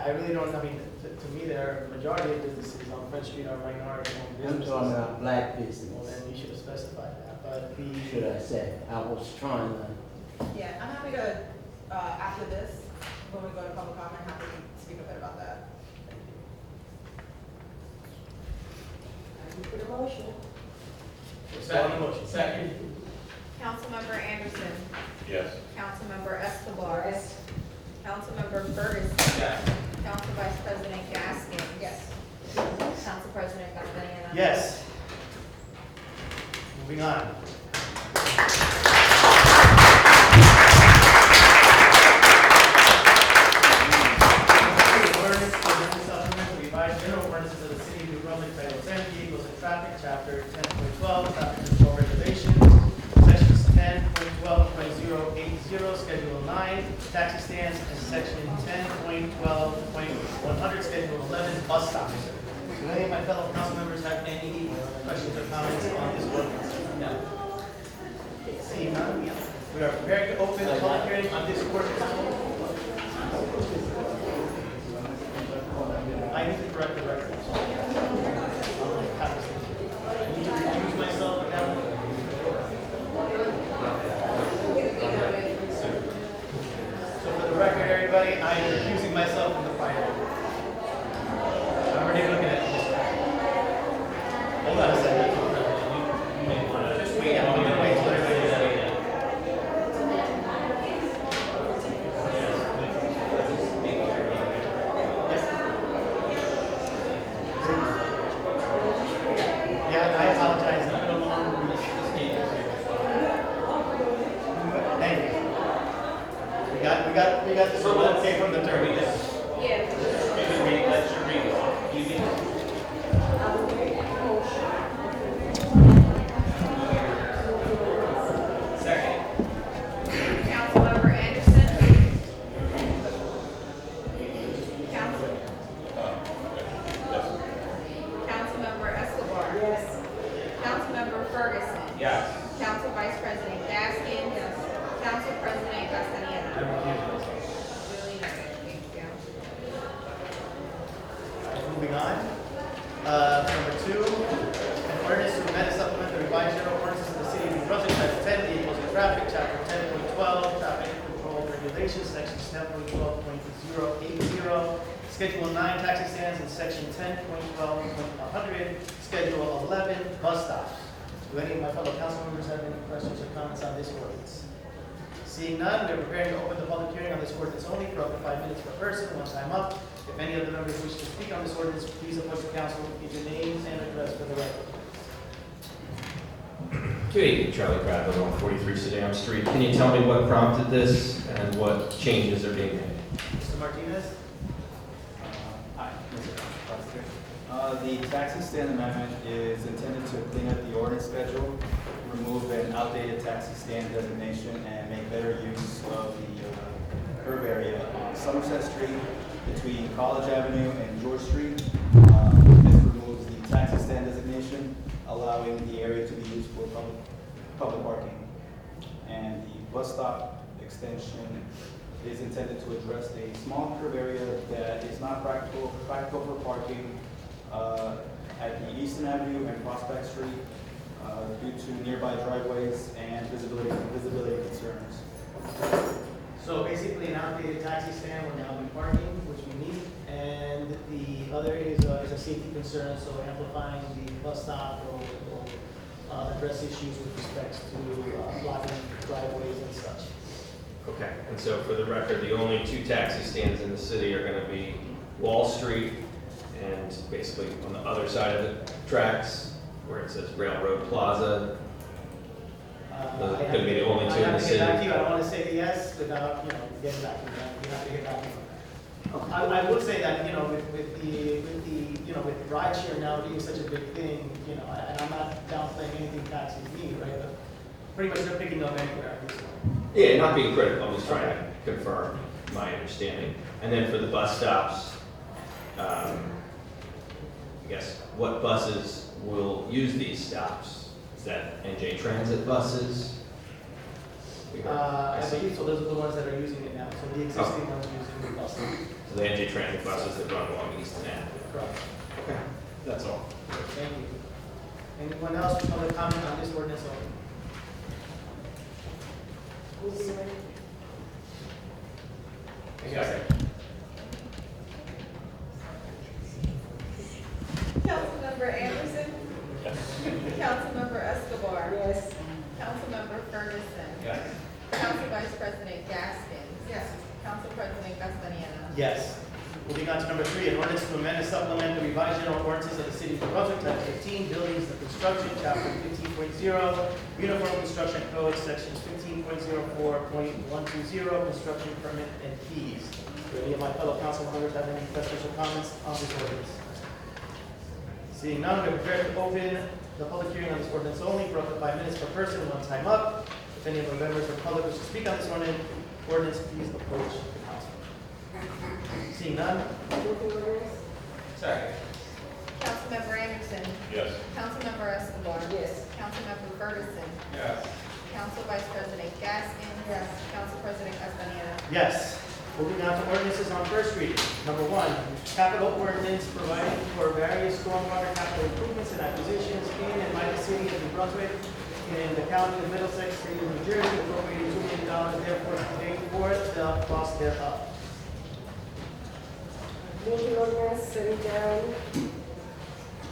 I really don't, I mean, to me, there are majority of businesses on French Street are minority-owned I'm businesses. talking about black Well, business, then you should have specified that, but should I say? I was trying to, Yeah, I'm happy to, after this, when we go to public comment, happy to speak a bit about that. I do put a motion. Second. Councilmember Anderson. Yes. Councilmember Escobar. Yes. Councilmember Ferguson. Yes. Council Vice President Gaskin. Yes. Council President Castellano. Yes. Moving on. Ordinance to amend the supplement to revise general ordinances of the city of New Brunswick, Title 10, Vehicles and Traffic, Chapter 10.12, Traffic Control Regulations, Sections 10.12.080, Schedule 9, Taxi Stands, and Section 10.12.100, Schedule 11, Bus Stops. Do any of my fellow council members have any questions or comments on this ordinance? No. Seeing none, we are prepared to open the public hearing on this ordinance. I need to correct the record. I need to recuse myself on that one. So for the record, everybody, I am recusing myself from the fire. I'm already looking at this. Hold on a second. You may want to just wait. Yeah, I'm gonna wait till everybody is there. Yeah, I apologize. I'm no longer. Thank you. We got this one okay from the attorney. Yeah. Let's read it. You need I will make a motion. second. Councilmember Anderson. Councilmember Escobar. Yes. Councilmember Ferguson. Yes. Council Vice President Gaskin. Yes. Council President Castellano. I recuse myself. Duly noted. Thank you. Moving on. Number 2, an ordinance to amend and supplement the revised general ordinances of the city of New Brunswick, Title 10, Vehicles and Traffic, Chapter 10.12, Traffic Control Regulations, Section 10.12.080, Schedule 9, Taxi Stands, and Section 10.12.100, Schedule 11, Bus Stops. Do any of my fellow council members have any questions or comments on this ordinance? Seeing none, we are preparing to open the public hearing on this ordinance only for up to 5 minutes per person. One time up. If any of the members wish to speak on this ordinance, please approach the council, give your name and address for the record. Good evening, Charlie Prattville, 143 Sedan Street. Can you tell me what prompted this and what changes are being made? Mr. Martinez? Hi, Mr. Prosecutor. The taxi stand amendment is intended to clean up the ordinance schedule, remove an outdated taxi stand designation, and make better use of the curb area on Somerset Street between College Avenue and George Street. This removes the taxi stand designation, allowing the area to be used for public parking. And the bus stop extension is intended to address a small curb area that is not practical for parking at the Easton Avenue and Prospect Street due to nearby driveways and visibility concerns. So basically, an outdated taxi stand will now be parking, which we need, and the other is a safety concern, so amplifying the bus stop will address issues with respect to blocking driveways and such. Okay, and so for the record, the only 2 taxi stands in the city are going to be Wall Street and basically on the other side of the tracks where it says Railroad Plaza. Those are going to be the only 2 in the city. I have to get back to you. I don't want to say yes without, getting back to you. You have to get back to you. I would say that, with rideshare now being such a big thing, and I'm not downplaying anything taxis need, right? But pretty much they're picking up anywhere at this point. Yeah, not being critical, I'm just trying to confirm my understanding. And then for the bus stops, I guess, what buses will use these stops? Is that NJ Transit buses? I believe so, those are the ones that are using it now, so the existing ones using the bus. So the NJ Transit buses that run along East and N. Correct. Okay, that's all. Thank you. Anyone else with public comment on this ordinance only? Second. Councilmember Anderson. Yes. Councilmember Escobar. Yes. Councilmember Ferguson. Yes. Council Vice President Gaskins. Yes. Council President Castaneda. Yes. Moving on to number 3, an ordinance to amend and supplement the revised general ordinances of the city of New Brunswick, Title 15, Buildings and Construction, Chapter 15.0, Uniform Construction Code, Sections 15.04.120, Construction Permit and Fees. Do any of my fellow council members have any questions or comments on this ordinance? Seeing none, we are prepared to open the public hearing on this ordinance only for up to 5 minutes per person, one time up. If any of the members of the public wish to speak on this ordinance, please approach the council. Seeing none? Sorry. Councilmember Anderson. Yes. Councilmember Escobar. Yes. Councilmember Ferguson. Yes. Council Vice President Gaskins. Yes. Council President Castaneda. Yes. Moving on to ordinances on first reading. Number 1, capital ordinance providing for various stormwater capital improvements and acquisitions in and by the city of New Brunswick in the county of Middlesex, state of New Jersey, appropriating $2 million, therefore to pay for the cost thereof. Move the ordinance setting down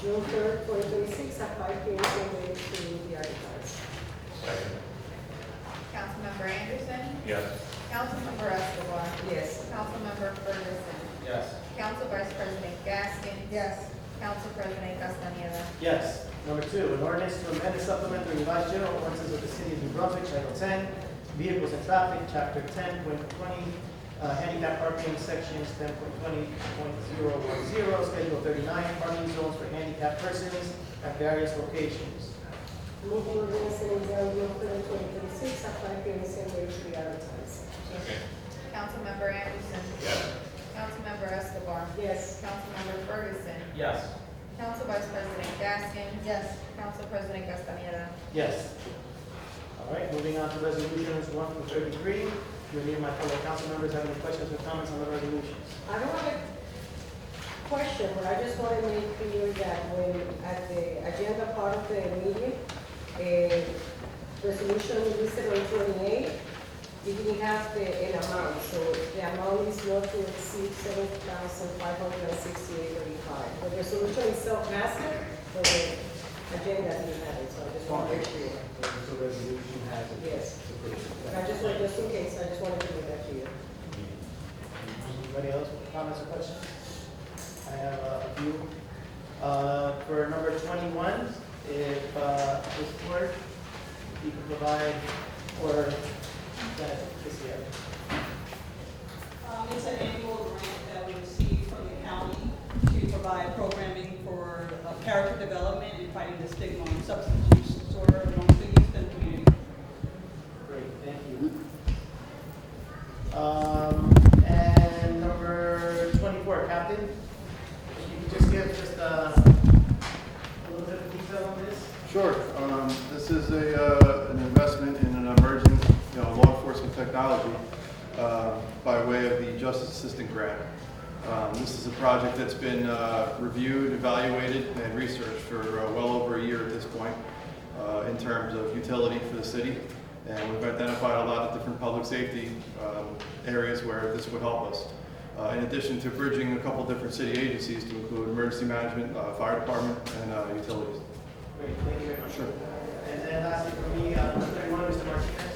June 3rd, 2026 at 5 p.m. same way to the advertised. Second. Councilmember Anderson. Yes. Councilmember Escobar. Yes. Councilmember Ferguson. Yes. Council Vice President Gaskins. Yes. Council President Castaneda. Yes. Number 2, an ordinance to amend and supplement the revised general ordinances of the city of New Brunswick, Title 10, Vehicles and Traffic, Chapter 10.20, handicap parking, sections 10.20.010, Schedule 39, parking zones for handicapped persons at various locations. Move the ordinance setting down June 3rd, 2026 at 5 p.m. same way to the advertised. Second. Councilmember Anderson. Yes. Councilmember Escobar. Yes. Councilmember Ferguson. Yes. Council Vice President Gaskins. Yes. Council President Castaneda. Yes. All right, moving on to resolutions 1 through 33. Do any of my fellow council members have any questions or comments on the resolutions? I don't have a question, but I just want to make clear that when at the agenda part of the meeting, resolution listed on 28, you didn't have an amount, so the amount is not to exceed $7,568.35. The resolution itself has it, but the agenda didn't have it, so I just want to make sure. The resolution has it. Yes. But I just want, just in case, I just wanted to make that clear. Anybody else with comments or questions? I have a few. For number 21, if this board, you can provide, or this year. It's an annual grant that we receive from the county to provide programming for character development and fighting the stigma on substance use disorder amongst the youth and community. Great, thank you. And number 24, Captain, if you could just give just a little bit of detail on this. Sure. This is an investment in an emerging, law enforcement technology by way of the Justice Assistant Grant. This is a project that's been reviewed, evaluated, and researched for well over a year at this point in terms of utility for the city. And we've identified a lot of different public safety areas where this would help us. In addition to bridging a couple different city agencies to include emergency management, fire department, and utilities. Great, thank you very much. Sure. And then lastly for me, number 31, Mr. Martinez.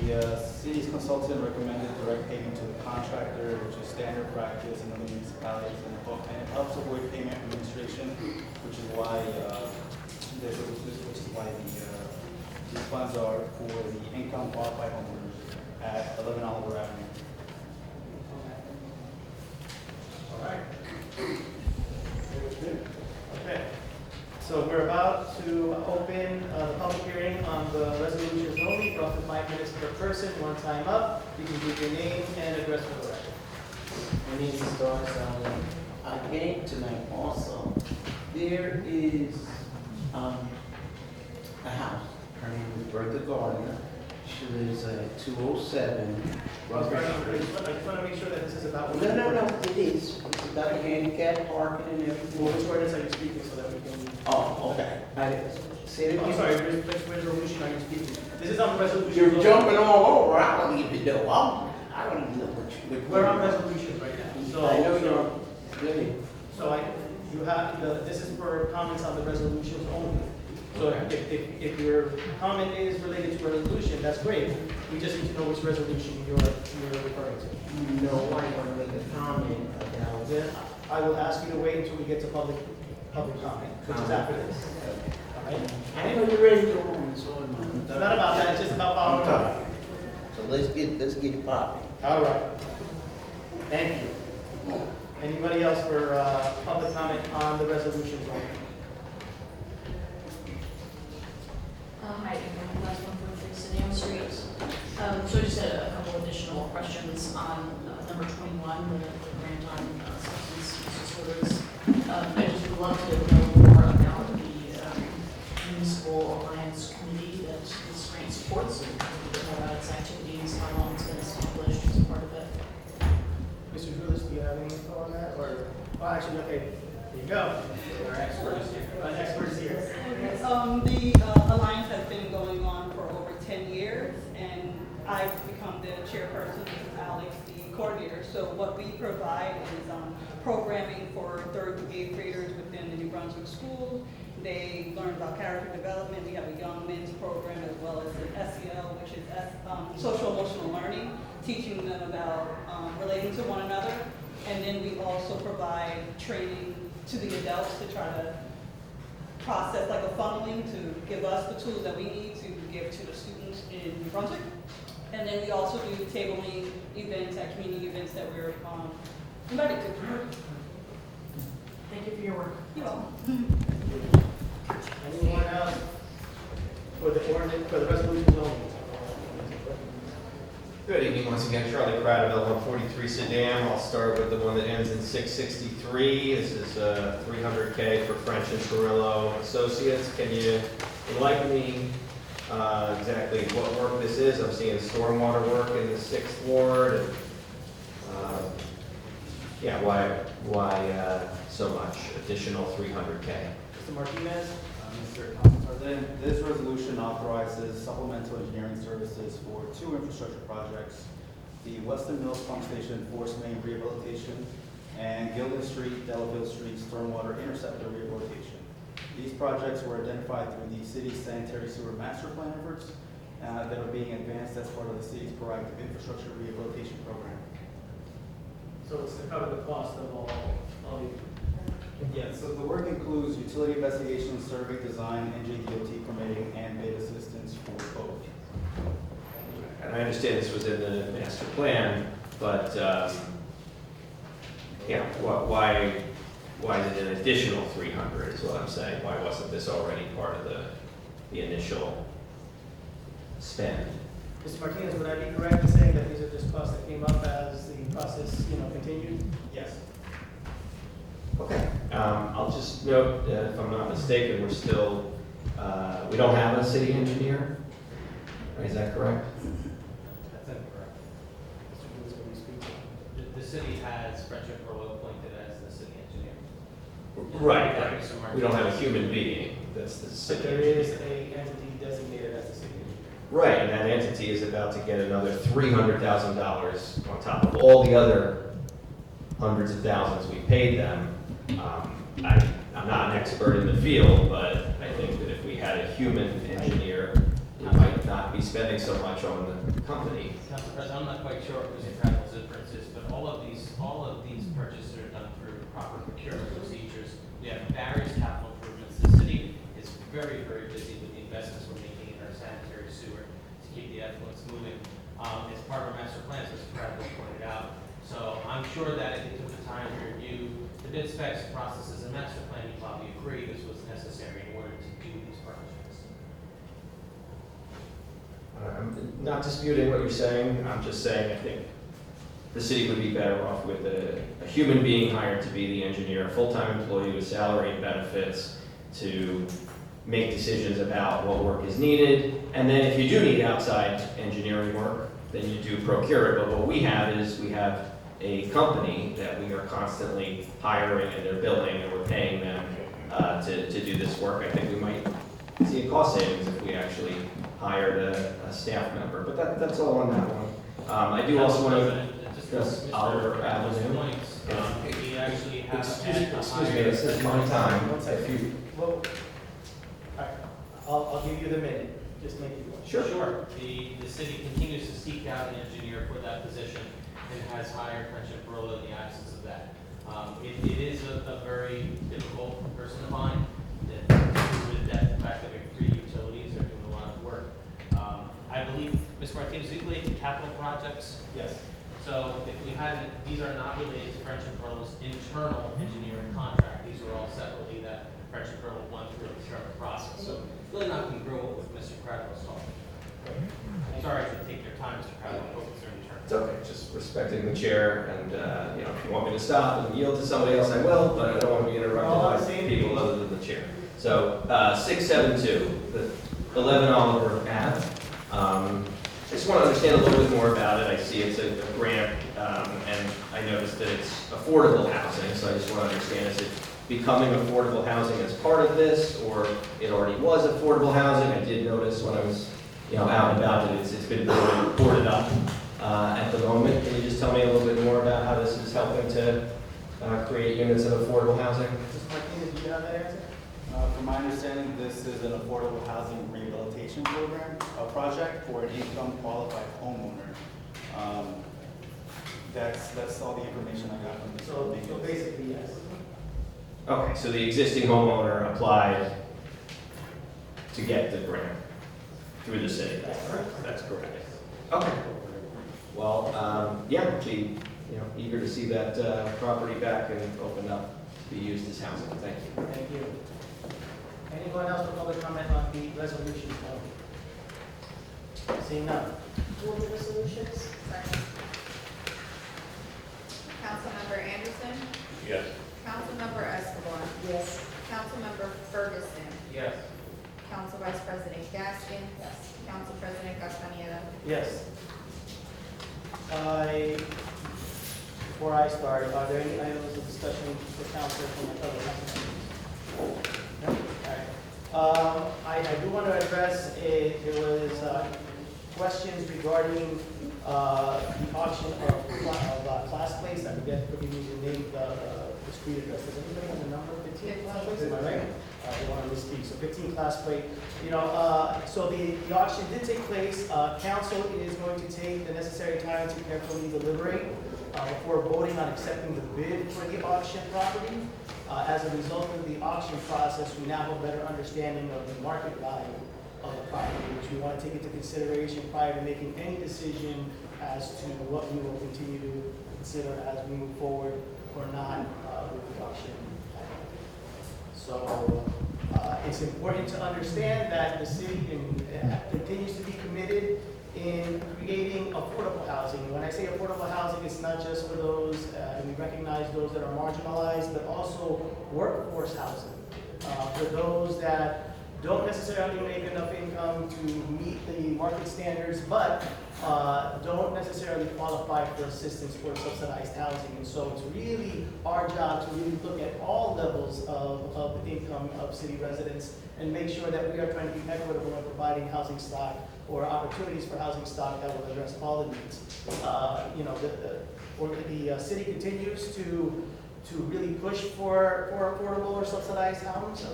The city's consultant recommended direct payment to the contractor, which is standard practice in other municipalities, and it helps avoid payment administration, which is why these funds are for the income qualified homeowners at 11 Oliver Avenue. All right. Okay. So we're about to open the public hearing on the resolutions only for up to 5 minutes per person, one time up. You can give your name and address for the record. My name is Doris Allen. I came tonight also. There is, a house, her name is Bertha Gardner. She lives at 207 I Rutgers Street. just want to make sure that this is about. No, it is. It's about handicap parking and everything. Well, which ordinance are you speaking so that we can? Oh, okay. Say it I'm again. sorry, which resolution are you speaking? This is on the resolution. You're jumping all over. I don't even know. I don't even know what you. We're on resolutions right now. So, I know so- you're. So you have, this is for comments on the resolutions only. So if your comment is related to a resolution, that's great. We just need to know which resolution you're referring to. No, I want to make a comment about Then I will ask you to wait until we get to public comment, which is after this. All right? I know you're ready to go on, so am I. It's not about that, it's just about I'm following. tired. So let's get it popping. All right. Thank you. Anybody else for public comment on the resolutions only? Hi, I'm last one for Sedan Street. So I just had a couple additional questions on number 21, the grant on substance use disorders. I just would love to know more about the municipal alliance committee that this grant supports, and more about its activities, how long it's been established as a part of it. Mr. Julius, do you have any info on that? Or, well, actually, okay, there you go. Our expert is here. Our expert is here. The alliance has been going on for over 10 years, and I've become the chairperson, Alex, the coordinator. So what we provide is programming for 3rd through 8th graders within the New Brunswick schools. They learn about character development. We have a young men's program as well as an SEL, which is social emotional learning, teaching them about relating to one another. And then we also provide training to the adults to try to process like a funneling to give us the tools that we need to give to the students in New Brunswick. And then we also do tabling events at community events that we're invited to. Thank you for your work. You're welcome. Anyone else for the ordinance, for the resolutions only? Good evening, once again, Charlie Cradaville, 143 Sedan. I'll start with the one that ends in 663. This is $300K for French and Carrillo Associates. Can you enlighten me exactly what work this is? I'm seeing stormwater work in the 6th Ward. And, yeah, why so much additional $300K? Mr. Martinez? Mr. Council President, this resolution authorizes supplemental engineering services for 2 infrastructure projects, the Weston Mills Pump Station Force Main Rehabilitation and Gilden Street, Delafield Street Stormwater Interceptor Rehabilitation. These projects were identified through the city's sanitary sewer master plan efforts that are being advanced as part of the city's proactive infrastructure rehabilitation program. So it's to cover the cost of all the. Yeah, so the work includes utility investigation, survey design, NJDOT permitting, and bid assistance for both. And I understand this was in the master plan, but yeah, why is it an additional 300 is what I'm saying? Why wasn't this already part of the initial spend? Mr. Martinez, would I be correct in saying that these are just costs that came up as the process, continued? Yes. Okay, I'll just note, if I'm not mistaken, we're still, we don't have a city engineer, is that correct? That's incorrect. The city has Frederick Rowe appointed as the city engineer. Right, we don't have a human being, that's the But city there engineer. is a entity designated as the city engineer. Right, and that entity is about to get another $300,000 on top of all the other hundreds of thousands we paid them. I'm not an expert in the field, but I think that if we had a human engineer, we might not be spending so much on the company. Council President, I'm not quite sure what Mr. Cradle's inference is, but all of these purchases are done through proper procurement procedures. We have various capital improvements. The city is very, very busy with the investments we're making in our sanitary sewer to keep the effluents moving. It's part of our master plans, as Mr. Cradle pointed out. So I'm sure that if you took the time to review the bid specs, processes, and master plan, you probably agree this was necessary in order to do these projects. I'm not disputing what you're saying, I'm just saying I think the city would be better off with a human being hired to be the engineer, a full-time employee with salary and benefits to make decisions about what work is needed. And then if you do need outside engineering work, then you do procure it. But what we have is we have a company that we are constantly hiring and they're billing and we're paying them to do this work. I think we might see a cost savings if we actually hired a staff member. But that's all on that one. I do also want to discuss Oliver Avenue. We actually have. Excuse me, this is my time. If you- Well, all right, I'll give you the minute, just make it. Sure. The city continues to seek out an engineer for that position and has hired Friendship Burlow in the absence of that. It is a very difficult person to find. With that, the fact that we have 3 utilities are doing a lot of work. I believe, Ms. Martinez, we relate to capital projects. Yes. So if we hadn't, these are not related to Friendship Burlow's internal engineering contract. These were all separately that Friendship Burlow went through the process. So it's really not congruent with Mr. Cradwell's talk. Sorry to take your time, Mr. Cradwell, focus on your turn. It's okay, just respecting the chair, and, if you want me to stop and yield to somebody else, I will, but I don't want to be interrupted by people other than the chair. So, 672, the 11 Oliver Ave. I just want to understand a little bit more about it. I see it's a grant, and I noticed that it's affordable housing, so I just want to understand, is it becoming affordable housing as part of this, or it already was affordable housing? I did notice when I was, out and about that it's been boarded up at the moment. Can you just tell me a little bit more about how this is helping to create units of affordable housing? Ms. Martinez, do you have that answer? From my understanding, this is an affordable housing rehabilitation program, a project for an income qualified homeowner. That's all the information I got from this. So basically, yes. Okay, so the existing homeowner applied to get the grant through the city. That's correct. That's correct. Okay. Well, yeah, be eager to see that property back and open up to be used as housing. Thank you. Thank you. Anyone else for public comment on the resolution? Seeing none. Move the resolutions. Second. Councilmember Anderson. Yes. Councilmember Escobar. Yes. Councilmember Ferguson. Yes. Council Vice President Gaskin. Yes. Council President Castaneda. Yes. Before I start, are there any items of discussion for council from my fellow council members? No? All right. I do want to address, there was questions regarding the auction of class plates. I forget what you name the street address. Does anybody have the number? 15 class plates, am I right? The one on this speak. So 15 class plate. So the auction did take place. Council is going to take the necessary time to carefully deliberate before voting on accepting the bid for the auction property. As a result of the auction process, we now have a better understanding of the market value of the property, which we want to take into consideration prior to making any decision as to what we will continue to consider as we move forward or not with the auction. So it's important to understand that the city continues to be committed in creating affordable housing. When I say affordable housing, it's not just for those, and we recognize those that are marginalized, but also workforce housing. For those that don't necessarily make enough income to meet the market standards, but don't necessarily qualify for assistance or subsidized housing. And so it's really our job to really look at all levels of income of city residents and make sure that we are trying to be equitable in providing housing stock or opportunities for housing stock that will address all the needs. The city continues to really push for affordable or subsidized homes.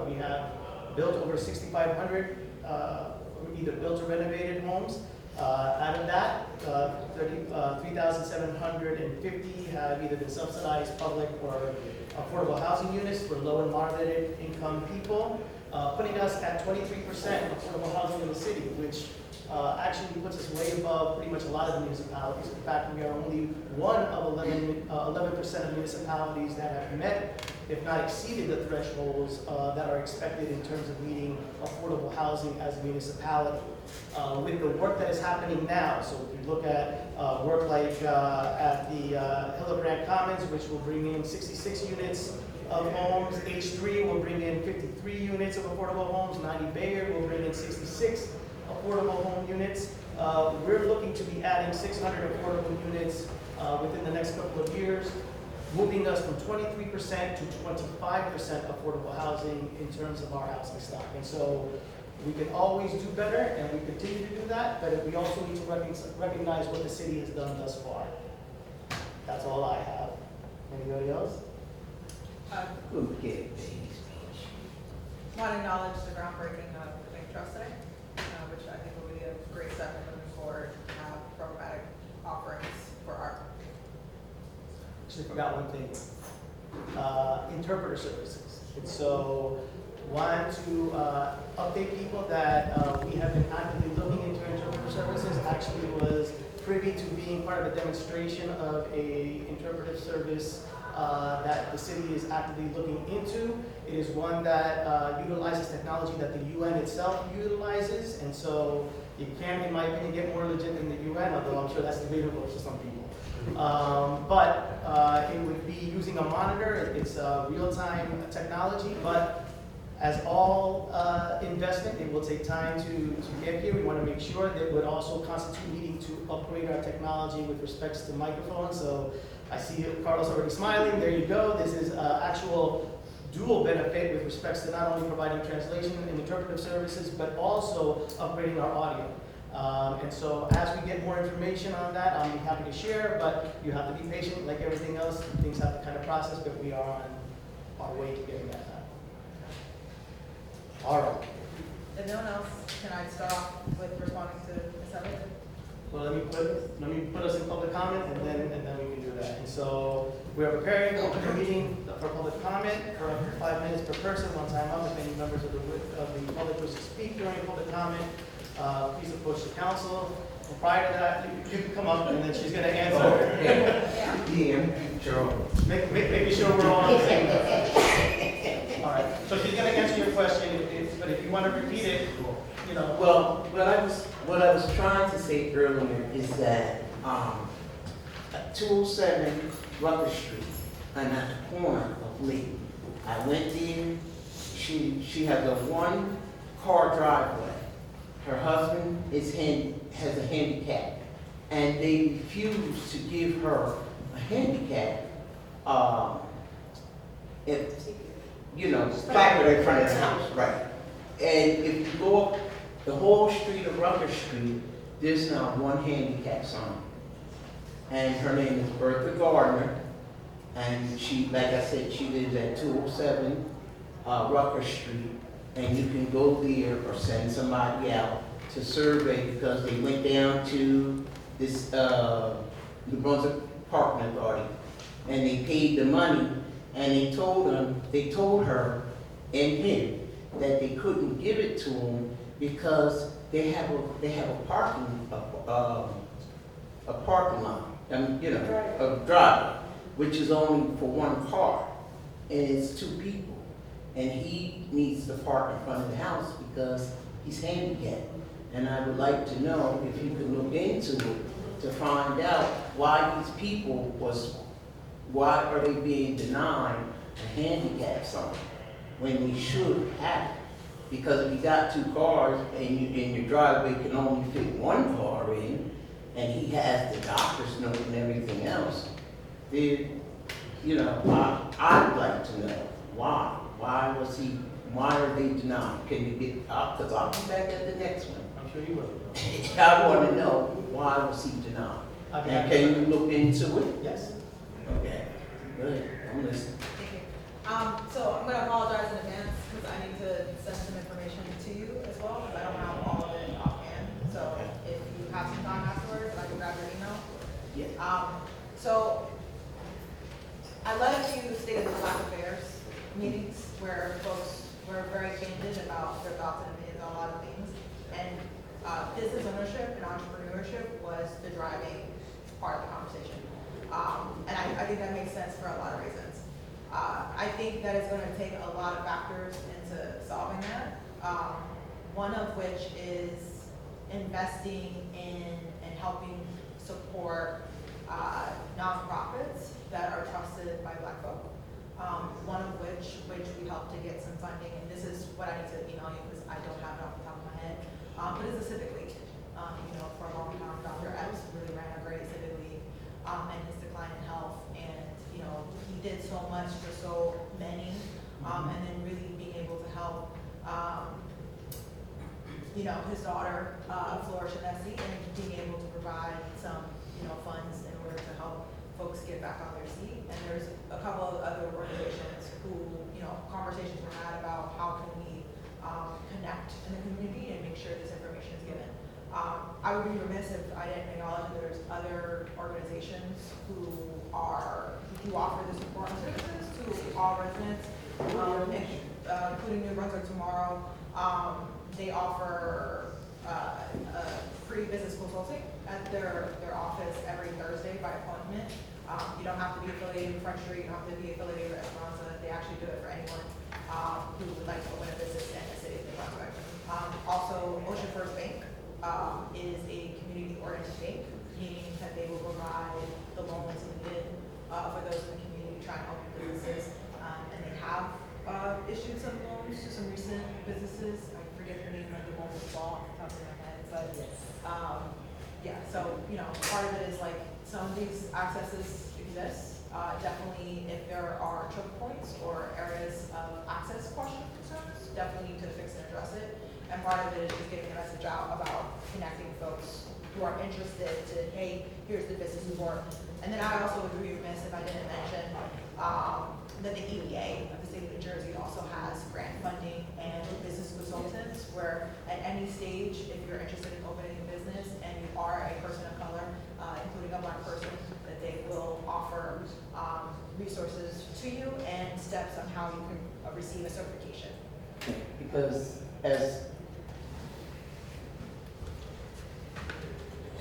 We have built over 6,500 either built or renovated homes. Out of that, 3,750 have either been subsidized public or affordable housing units for low and moderate income people, putting us at 23% affordable housing in the city, which actually puts us way above pretty much a lot of municipalities. In fact, we are only one of 11% of municipalities that have met if not exceeded, the thresholds that are expected in terms of meeting affordable housing as a municipality. With the work that is happening now, so if you look at work like at the Hillebrand Commons, which will bring in 66 units of homes, H3 will bring in 53 units of affordable homes, 90 Bayard will bring in 66 affordable home units. We're looking to be adding 600 affordable units within the next couple of years, moving us from 23% to 25% affordable housing in terms of our housing stock. And so we can always do better, and we continue to do that, but we also need to recognize what the city has done thus far. That's all I have. Anybody else? Okay. Want to acknowledge the groundbreaking of the Bank Trust today, which I think will be a great step in moving forward to have programmatic offerings for art. Actually forgot one thing. Interpreter services. And so want to update people that we have been actively looking into interpreter services. Actually was privy to being part of a demonstration of a interpretive service that the city is actively looking into. It is one that utilizes technology that the UN itself utilizes, and so it can, in my opinion, get more legit than the UN, although I'm sure that's debatable for some people. But it would be using a monitor. It's real-time technology, but as all investment, it will take time to get here. We want to make sure that it would also constitute needing to upgrade our technology with respects to microphones. So I see Carlos already smiling. There you go. This is actual dual benefit with respects to not only providing translation and interpretive services, but also upgrading our audio. And so as we get more information on that, I'll be happy to share, but you have to be patient. Like everything else, things have to kind of process, but we are on our way to getting that done. All right. If no one else, can I start off with responding to Ms. Evans? Well, let me put us in public comment, and then we can do that. And so we are preparing to open the meeting for public comment for 5 minutes per person, one time up. If any members of the public wish to speak during public comment, please approach the council. And prior to that, you can come up, and then she's going to answer. Yeah, sure. Making sure we're all on the same level. All right. So she's going to answer your question, but if you want to repeat it, you know. Well, what I was trying to say earlier is that 207 Rutgers Street, and at the corner of Lee, I went there. She has a one-car driveway. Her husband has a handicap, and they refuse to give her a handicap. Placard in front of the house, right? And if you go up the whole street of Rutgers Street, there's not one handicap sign. And her name is Bertha Gardner, and she, like I said, she lives at 207 Rutgers Street, and you can go there or send somebody out to survey, because they went down to this the Brunswick Parking Authority, and they paid the money, and they told her and him that they couldn't give it to them because they have a parking lot, a driveway, which is only for one car, and it's 2 people, and he needs to park in front of the house because he's handicapped. And I would like to know if you could look into it to find out why these people why are they being denied a handicap sign when they should have it? Because if you got 2 cars and your driveway can only fit 1 car in, and he has the doctor's note and everything else, then, I'd like to know why. Why are they denied? Can you get up? Because I'll be back at the next one. I'm sure you will. I want to know, why was he denied? And can you look into it? Yes. Okay, good, I'm listening. Thank you. So I'm going to apologize in advance because I need to send some information to you as well, because I don't have all of it offhand. So if you have some time afterwards, I can grab your email. Yeah. So I led a few State of the Black Affairs meetings where folks were very candid about their thoughts and opinions on a lot of things. And business ownership and entrepreneurship was the driving part of the conversation. And I think that makes sense for a lot of reasons. I think that it's gonna take a lot of factors into solving that. One of which is investing in and helping support nonprofits that are trusted by Black folk. One of which we helped to get some funding, and this is what I need to email you because I don't have it off the top of my head. But it's a civic league. For a long time, Dr. Epps really ran a great civic league, and his decline in health, and he did so much for so many, and then really being able to help, his daughter flourish in that seat, and being able to provide some, funds in order to help folks get back on their seat. And there's a couple of other organizations who, conversations were had about how can we connect in the community and make sure this information is given. I would be remiss if I didn't acknowledge that there's other organizations who offer this important services to all residents, including New Brunswick Tomorrow. They offer free business consulting at their office every Thursday by appointment. You don't have to be affiliated with Front Street, you don't have to be affiliated with Esperanza. They actually do it for anyone who would like to open a business in the city of New Brunswick. Also, Ocean First Bank is a community-oriented bank, meaning that they will provide the loans needed for those in the community trying to open businesses. And they have issued some loans to some recent businesses. I forget the name of the one with ball off the top of my head, but so part of it is like some of these accesses exist. Definitely, if there are choke points or areas of access question concerns, definitely need to fix and address it. And part of it is just getting the message out about connecting folks who are interested to, hey, here's the business support. And then I also would be remiss if I didn't mention that the EDA of the state of New Jersey also has grant funding and business consultants where at any stage, if you're interested in opening a business and you are a person of color, including a Black person, that they will offer resources to you and steps on how you can receive a certification. Because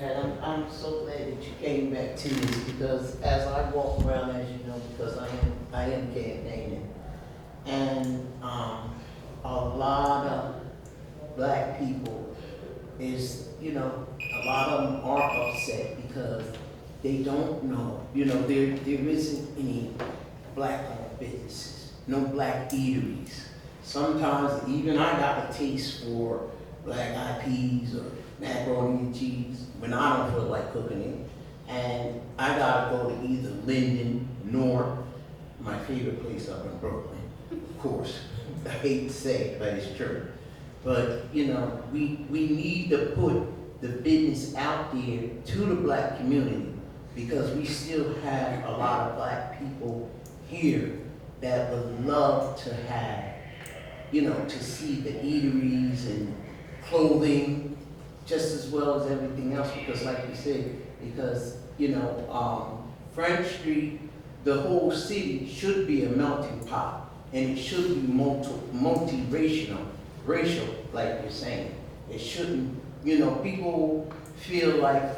and I'm so glad that you came back to this, because as I walk around, as you know, because I am campaigning, and a lot of Black people is, a lot of them are upset because they don't know, there isn't any Black-owned businesses, no Black eateries. Sometimes even I got a taste for Black eyed peas or macaroni and cheese when I don't feel like cooking it. And I gotta go to either Linden, North, my favorite place up in Brooklyn, of course. I hate to say it, but it's true. But, we need to put the business out there to the Black community, because we still have a lot of Black people here that would love to have, to see the eateries and clothing just as well as everything else, because like you said, Front Street, the whole city should be a melting pot, and it should be multi-racial, like you're saying. It shouldn't, people feel like,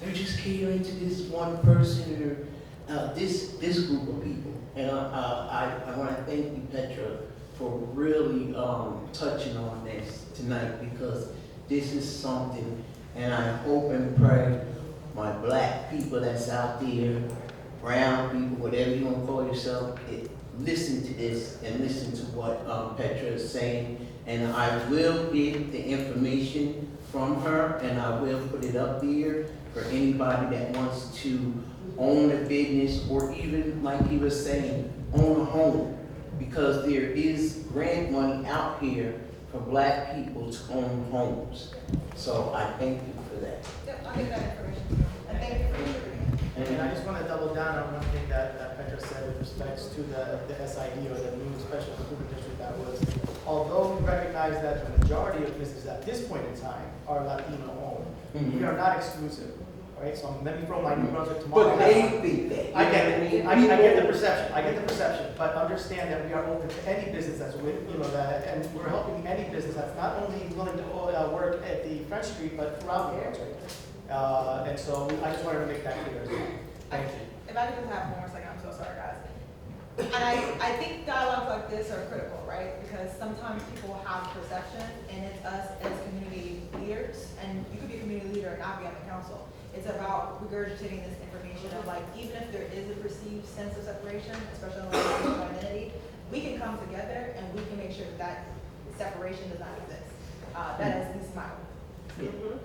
they're just catering to this one person or this group of people. And I want to thank you, Petra, for really touching on this tonight, because this is something, and I hope and pray my Black people that's out there, brown people, whatever you want to call yourself, listen to this and listen to what Petra is saying. And I will get the information from her, and I will put it up there for anybody that wants to own a business, or even, like he was saying, own a home. Because there is grant money out here for Black people to own homes. So I thank you for that. Yep, I'll get that information. And thank you for sharing. And I just want to double down on one thing that Petra said with respects to the SID, or the new special improvement district. That was, although we recognize that the majority of businesses at this point in time are Latino owned, we are not exclusive. Right? So let me throw my New Brunswick Tomorrow. But they think that. I get it. I get the perception. But understand that we are open to any business that's with, and we're helping any business that's not only willing to work at the French Street, but throughout New Brunswick. And so I just wanted to make that clear as well. Thank you. If I could just have one more second, I'm so sorry, guys. And I think dialogues like this are critical, right? Because sometimes people have perception, and it's us as community leaders, and you could be a community leader and not be on the council. It's about regurgitating this information of like, even if there is a perceived sense of separation, especially on the level of identity, we can come together and we can make sure that that separation does not exist. That is at least my opinion.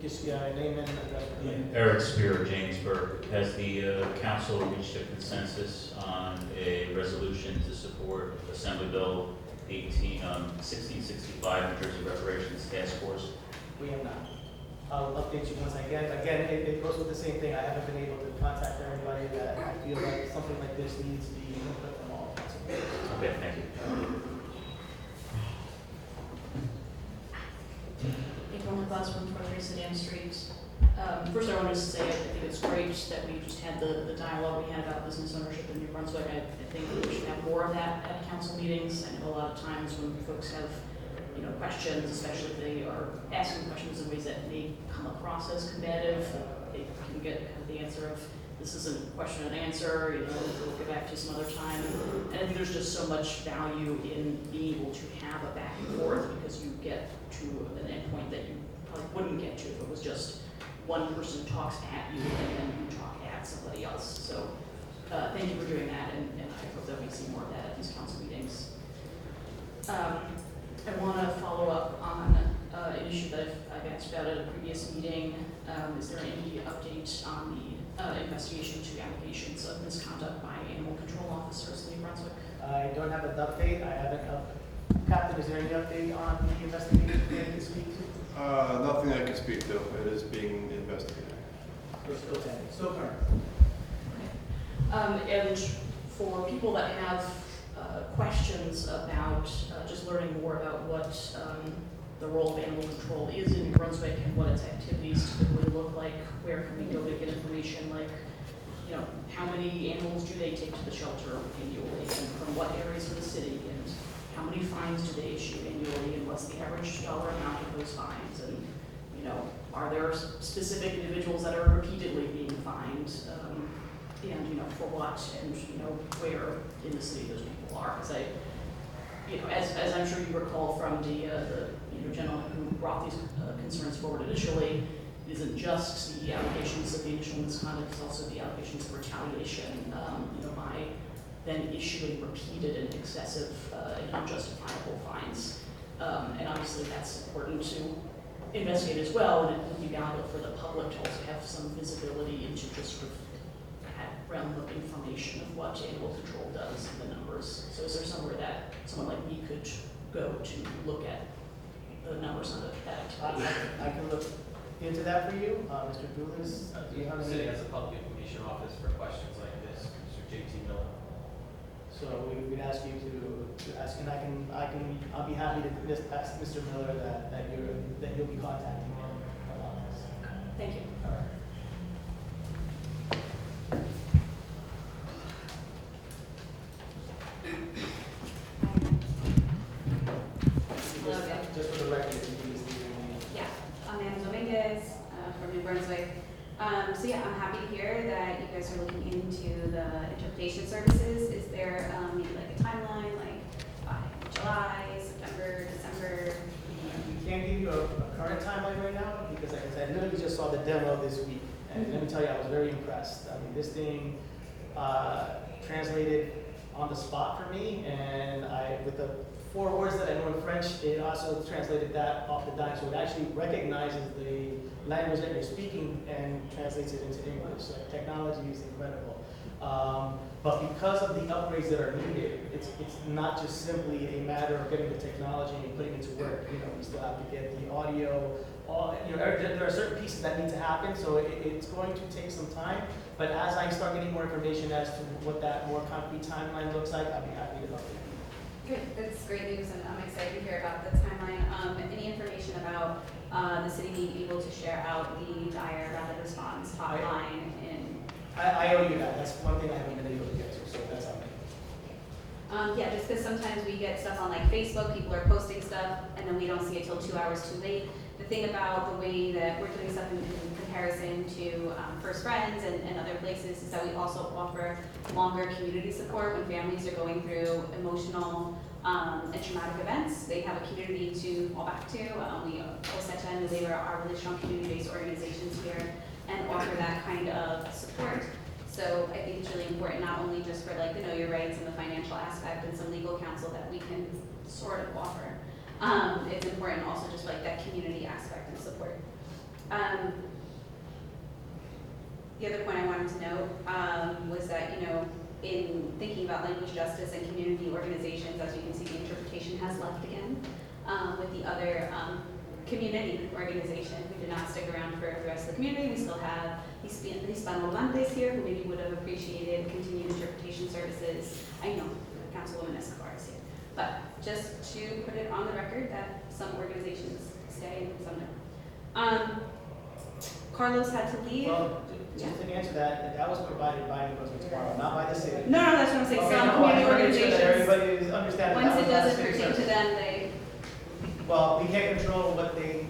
Just name and address. Eric Spear, Jamesburg. Has the council reached a consensus on a resolution to support Assembly Bill 1665, New Jersey Reparations Task Force? We have not. I'll update you once I get it. Again, it goes with the same thing. I haven't been able to contact everybody that I feel like something like this needs to be input from all council. Okay, thank you. April McClaskman, 23 Sedan Street. First, I wanted to say I think it's great that we just had the dialogue we had about business ownership in New Brunswick. I think we should have more of that at council meetings. I know a lot of times when folks have questions, especially if they are asking questions in ways that may come across as combative, they can get kind of the answer of, this isn't a question and answer, we'll get back to you some other time. And I think there's just so much value in being able to have a back and forth, because you get to an endpoint that you probably wouldn't get to if it was just one person talks at you and then you talk at somebody else. So thank you for doing that, and I hope that we see more of that at these council meetings. I want to follow up on an issue that I've asked about at a previous meeting. Is there any update on the investigation to allegations of misconduct by animal control officers in New Brunswick? I don't have an update. I haven't. Captain, is there any update on the investigation that you can speak to? Nothing I can speak to. It is being investigated. We're still pending. Still current. And for people that have questions about just learning more about what the role of animal control is in New Brunswick and what its activities typically look like, where can we go to get information like, how many animals do they take to the shelter annually, and from what areas of the city, and how many fines do they issue annually, and what's the average dollar amount of those fines, and are there specific individuals that are repeatedly being fined, and for what, and where in the city those people are. Because as I'm sure you recall from the gentleman who brought these concerns forward initially, it isn't just the allegations of the initial misconduct, it's also the allegations of retaliation, by then issuing repeated and excessive and unjustifiable fines. And obviously that's important to investigate as well, and it would be valuable for the public to also have some visibility into just sort of that realm of information of what animal control does and the numbers. So is there somewhere that someone like me could go to look at the numbers on that activity? I can look into that for you. Mr. Julius, do you have The any? city has a public information office for questions like this, Mr. J.T. Miller. So we'd ask you to ask, and I'll be happy to just ask Mr. Miller that you'll be contacting him about this. Thank you. All right. Hello again. Just for the record, if you can just leave your name. Yeah, I'm Anna Dominguez from New Brunswick. So yeah, I'm happy to hear that you guys are looking into the interpretation services. Is there maybe like a timeline, like July, September, December? We can't give you a current timeline right now because, like I said, I literally just saw the demo this week, and let me tell you, I was very impressed. I mean, this thing translated on the spot for me, and with the 4 words that I know in French, it also translated that off the dime, so it actually recognizes the language that you're speaking and translates it into English. So technology is incredible. But because of the upgrades that are needed, it's not just simply a matter of getting the technology and putting it to work. We still have to get the audio. There are certain pieces that need to happen, so it's going to take some time. But as I start getting more information as to what that more concrete timeline looks like, I'll be happy to update you. Good, that's great news, and I'm excited to hear about the timeline. Any information about the city being able to share out the dire rapid response hotline? I owe you that. That's one thing I haven't been able to get to, so that's on me. Yeah, just because sometimes we get stuff on like Facebook, people are posting stuff, and then we don't see it till 2 hours too late. the thing about the way that we're doing stuff in comparison to First Friends and other places is that we also offer longer community support when families are going through emotional and traumatic events. They have a community to fall back to. We Oseta and New Labor are really strong community-based organizations here and offer that kind of support. So I think it's really important, not only just for like the know your rights and the financial aspect and some legal counsel that we can sort of offer. It's important also just like that community aspect and support. The other point I wanted to note was that, you know, in thinking about language justice and community organizations, as you can see, the interpretation has left again with the other community organization who did not stick around for the rest of the community. We still have Hispanohablantes here who maybe would have appreciated continued interpretation services. I know Councilwoman Escobar is here. But just to put it on the record that some organizations stay and some don't. Carlos had to leave. Well, just to answer that, that was provided by New Brunswick Tomorrow, not by the city. No, that's what I'm saying. Okay, Some no, I community wanna make sure that organizations, everybody is understanding once that it was not a doesn't city pertain to service. them, they, Well, we can't control what they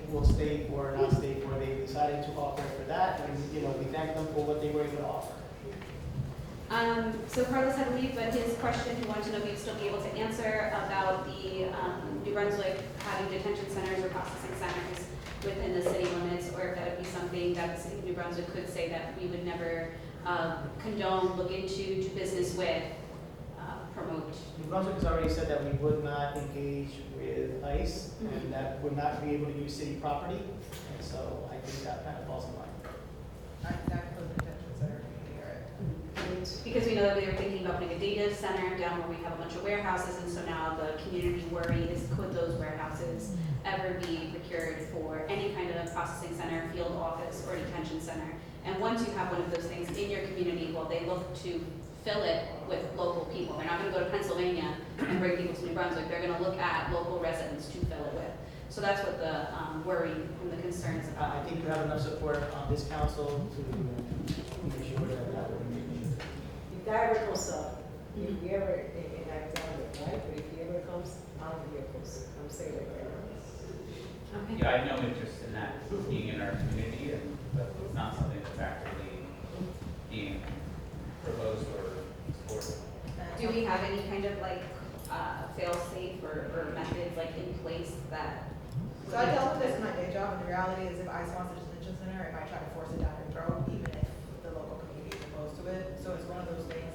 will stay for or not stay for. They decided to offer for that, and, you know, we thank them for what they were able to offer. So Carlos had to leave, but his question, he wanted to know if he'd still be able to answer about the New Brunswick having detention centers or processing centers within the city limits, or if that would be something that the city of New Brunswick could say that we would never condone, look into, do business with, promote. New Brunswick has already said that we would not engage with ICE, and that would not be able to use city property, and so I think that kind of falls in line. That closed detention center, Because we know that we were thinking about putting a data center down where we have a bunch of warehouses, and so now the community worry is, could those warehouses ever be procured for any kind of processing center, field office, or detention center? And once you have one of those things in your community, well, they look to fill it with local people. They're not gonna go to Pennsylvania and bring people to New Brunswick. They're gonna look at local residents to fill it with. So that's what the worry and the concerns about. I think you have enough support on this council to make sure that that would be. If that ever comes up, if we ever enact on it, right? But if he ever comes on vehicles, I'm saying it right now. Okay. Yeah, I have no interest in that being in our community, and but it's not something that's actively being proposed or supported. Do we have any kind of like fail-safe or methods like in place that? So I dealt with this in my day job, and the reality is if ICE wants a detention center, it might try to force it down your throat, even if the local community is opposed to it. So it's one of those things,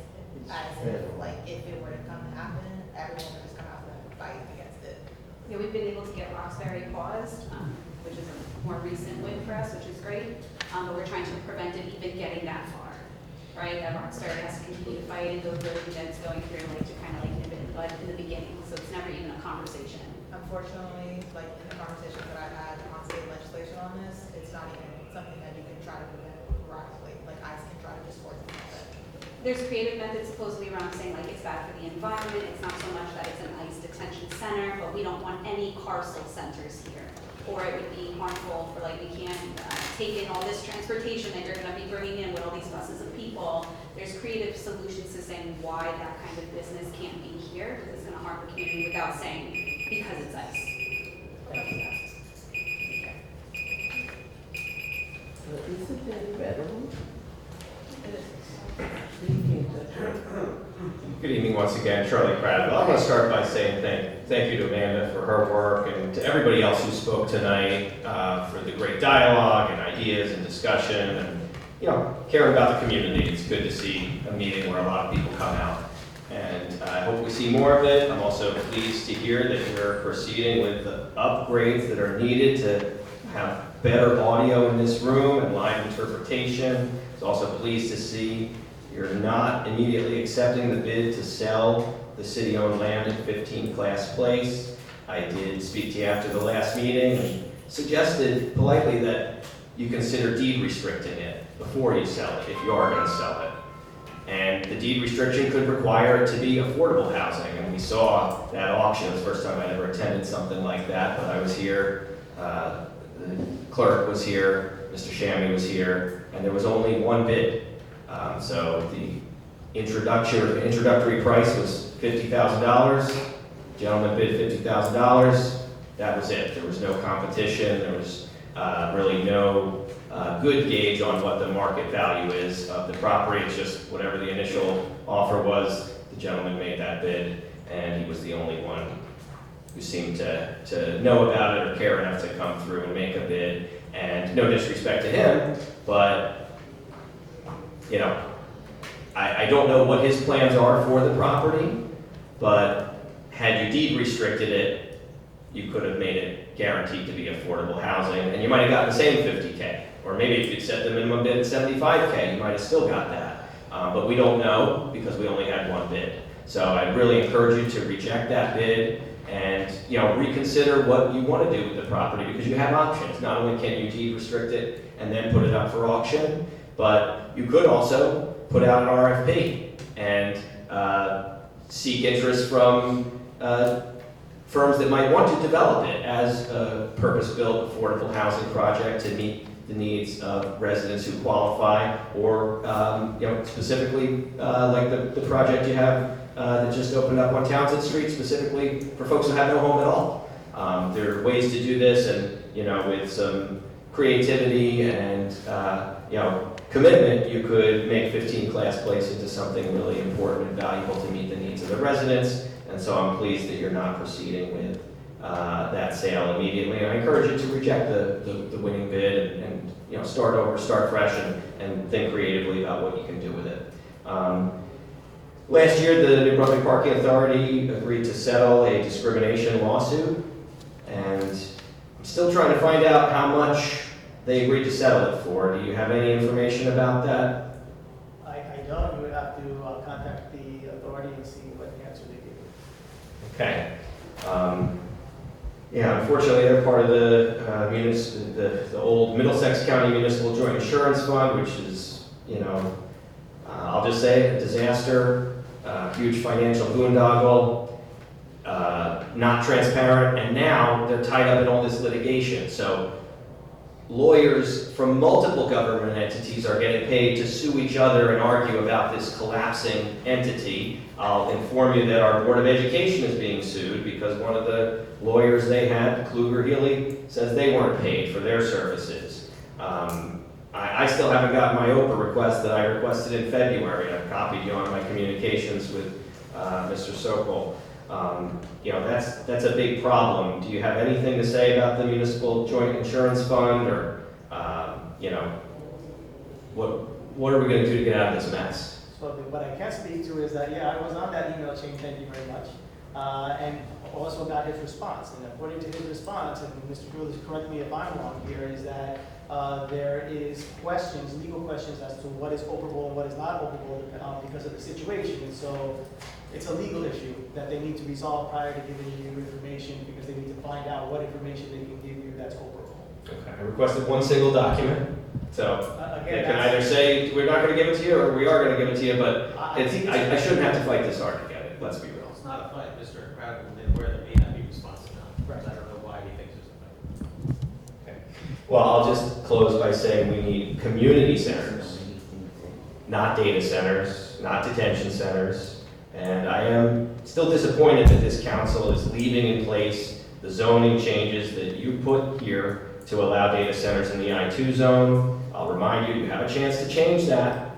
as if, like, if it were to come to happen, everyone would just come out and fight against it. Yeah, we've been able to get Roxbury paused, which is a more recent win for us, which is great. But we're trying to prevent it even getting that far, right? That Roxbury has to continue to fight and go through events going through, like, to kind of like nip it in the bud in the beginning. So it's never even a conversation. Unfortunately, like in the conversations that I've had on state legislation on this, it's not even something that you can try to prevent rapidly. Like ICE can try to just force it. There's creative methods supposedly around saying like it's bad for the environment. It's not so much that it's an ICE detention center, but we don't want any carceral centers here. Or it would be harmful for like we can't take in all this transportation that you're going to be bringing in with all these buses of people. There's creative solutions to saying why that kind of business can't be here because it's going to harm the community without saying because it's ICE. Isn't that federal? Good evening once again, Charlie Prattville. I want to start by saying thank you to Amanda for her work and to everybody else who spoke tonight for the great dialogue and ideas and discussion and, you know, caring about the community. It's good to see a meeting where a lot of people come out. And I hope we see more of it. I'm also pleased to hear that you're proceeding with the upgrades that are needed to have better audio in this room and live interpretation. I was also pleased to see you're not immediately accepting the bid to sell the city-owned land at 15 Class Place. I did speak to you after the last meeting and suggested politely that you consider deed restricting it before you sell it, if you are going to sell it. And the deed restriction could require it to be affordable housing. And we saw that auction. It was the first time I'd ever attended something like that, but I was here, the clerk was here, Mr. Shammy was here, and there was only one bid. So the introductory price was $50,000. Gentleman bid $50,000. that was it. There was no competition, there was really no good gauge on what the market value is of the property. It's just whatever the initial offer was, the gentleman made that bid, and he was the only one who seemed to know about it or care enough to come through and make a bid. And no disrespect to him, but, you know, I don't know what his plans are for the property, but had you deed restricted it, you could have made it guaranteed to be affordable housing, and you might have gotten the same 50K. Or maybe if you'd set the minimum bid at 75K, you might have still got that. But we don't know because we only had one bid. So I'd really encourage you to reject that bid and, you know, reconsider what you want to do with the property, because you have options. Not only can you deed restrict it and then put it up for auction, but you could also put out an RFP and seek interest from firms that might want to develop it as a purpose-built affordable housing project to meet the needs of residents who qualify, or you know, specifically like the project you have that just opened up on Townsend Street, specifically for folks who have no home at all. There are ways to do this, and you know, with some creativity and you know, commitment, you could make 15 Class Place into something really important and valuable to meet the needs of the residents. And so I'm pleased that you're not proceeding with that sale immediately. And I encourage you to reject the winning bid and you know, start over, start fresh, and think creatively about what you can do with it. Last year, the New Brunswick Parking Authority agreed to settle a discrimination lawsuit, and I'm still trying to find out how much they agreed to settle it for. Do you have any information about that? I don't. You would have to contact the authority and see what answer they give you. Okay. Yeah, unfortunately, they're part of the old Middlesex County Municipal Joint Insurance Fund, which is, you know, I'll just say a disaster, huge financial boondoggle, not transparent, and now they're tied up in all this litigation. So lawyers from multiple government entities are getting paid to sue each other and argue about this collapsing entity. I'll inform you that our Board of Education is being sued because one of the lawyers they had, Kluger-Healy, says they weren't paid for their services. I still haven't gotten my OPA request that I requested in February. I've copied you on my communications with Mr. Sokol. You know, that's a big problem. Do you have anything to say about the Municipal Joint Insurance Fund, or you know, what are we going to do to get out of this mess? So what I can speak to is that, yeah, I was on that email chain, thank you very much, and also got his response. And according to his response, and Mr. Gould, correct me if I'm wrong here, is that there is questions, legal questions as to what is operable and what is not operable because of the situation. And so it's a legal issue that they need to resolve prior to giving you information, because they need to find out what information they can give you that's operable. Okay, I requested one single document, so Again, they can either say we're not going to give it to you, or we are going to give it to you, but I shouldn't have to fight this hard to get it. Let's be real. It's not a fight, Mr. Crowder, where there may not be responsive now. Right. I don't know why he thinks it's a fight. Okay. Well, I'll just close by saying we need community centers, not data centers, not detention centers. And I am still disappointed that this council is leaving in place the zoning changes that you put here to allow data centers in the I-2 zone. I'll remind you, you have a chance to change that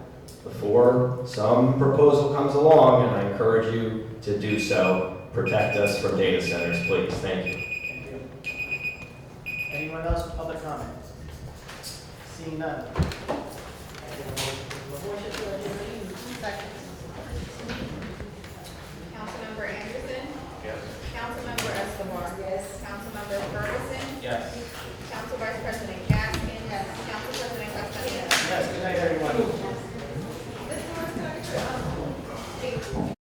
before some proposal comes along, and I encourage you to do so. Protect us from data centers, please. Thank you. Thank you. Anyone else with public comment? Seeing none.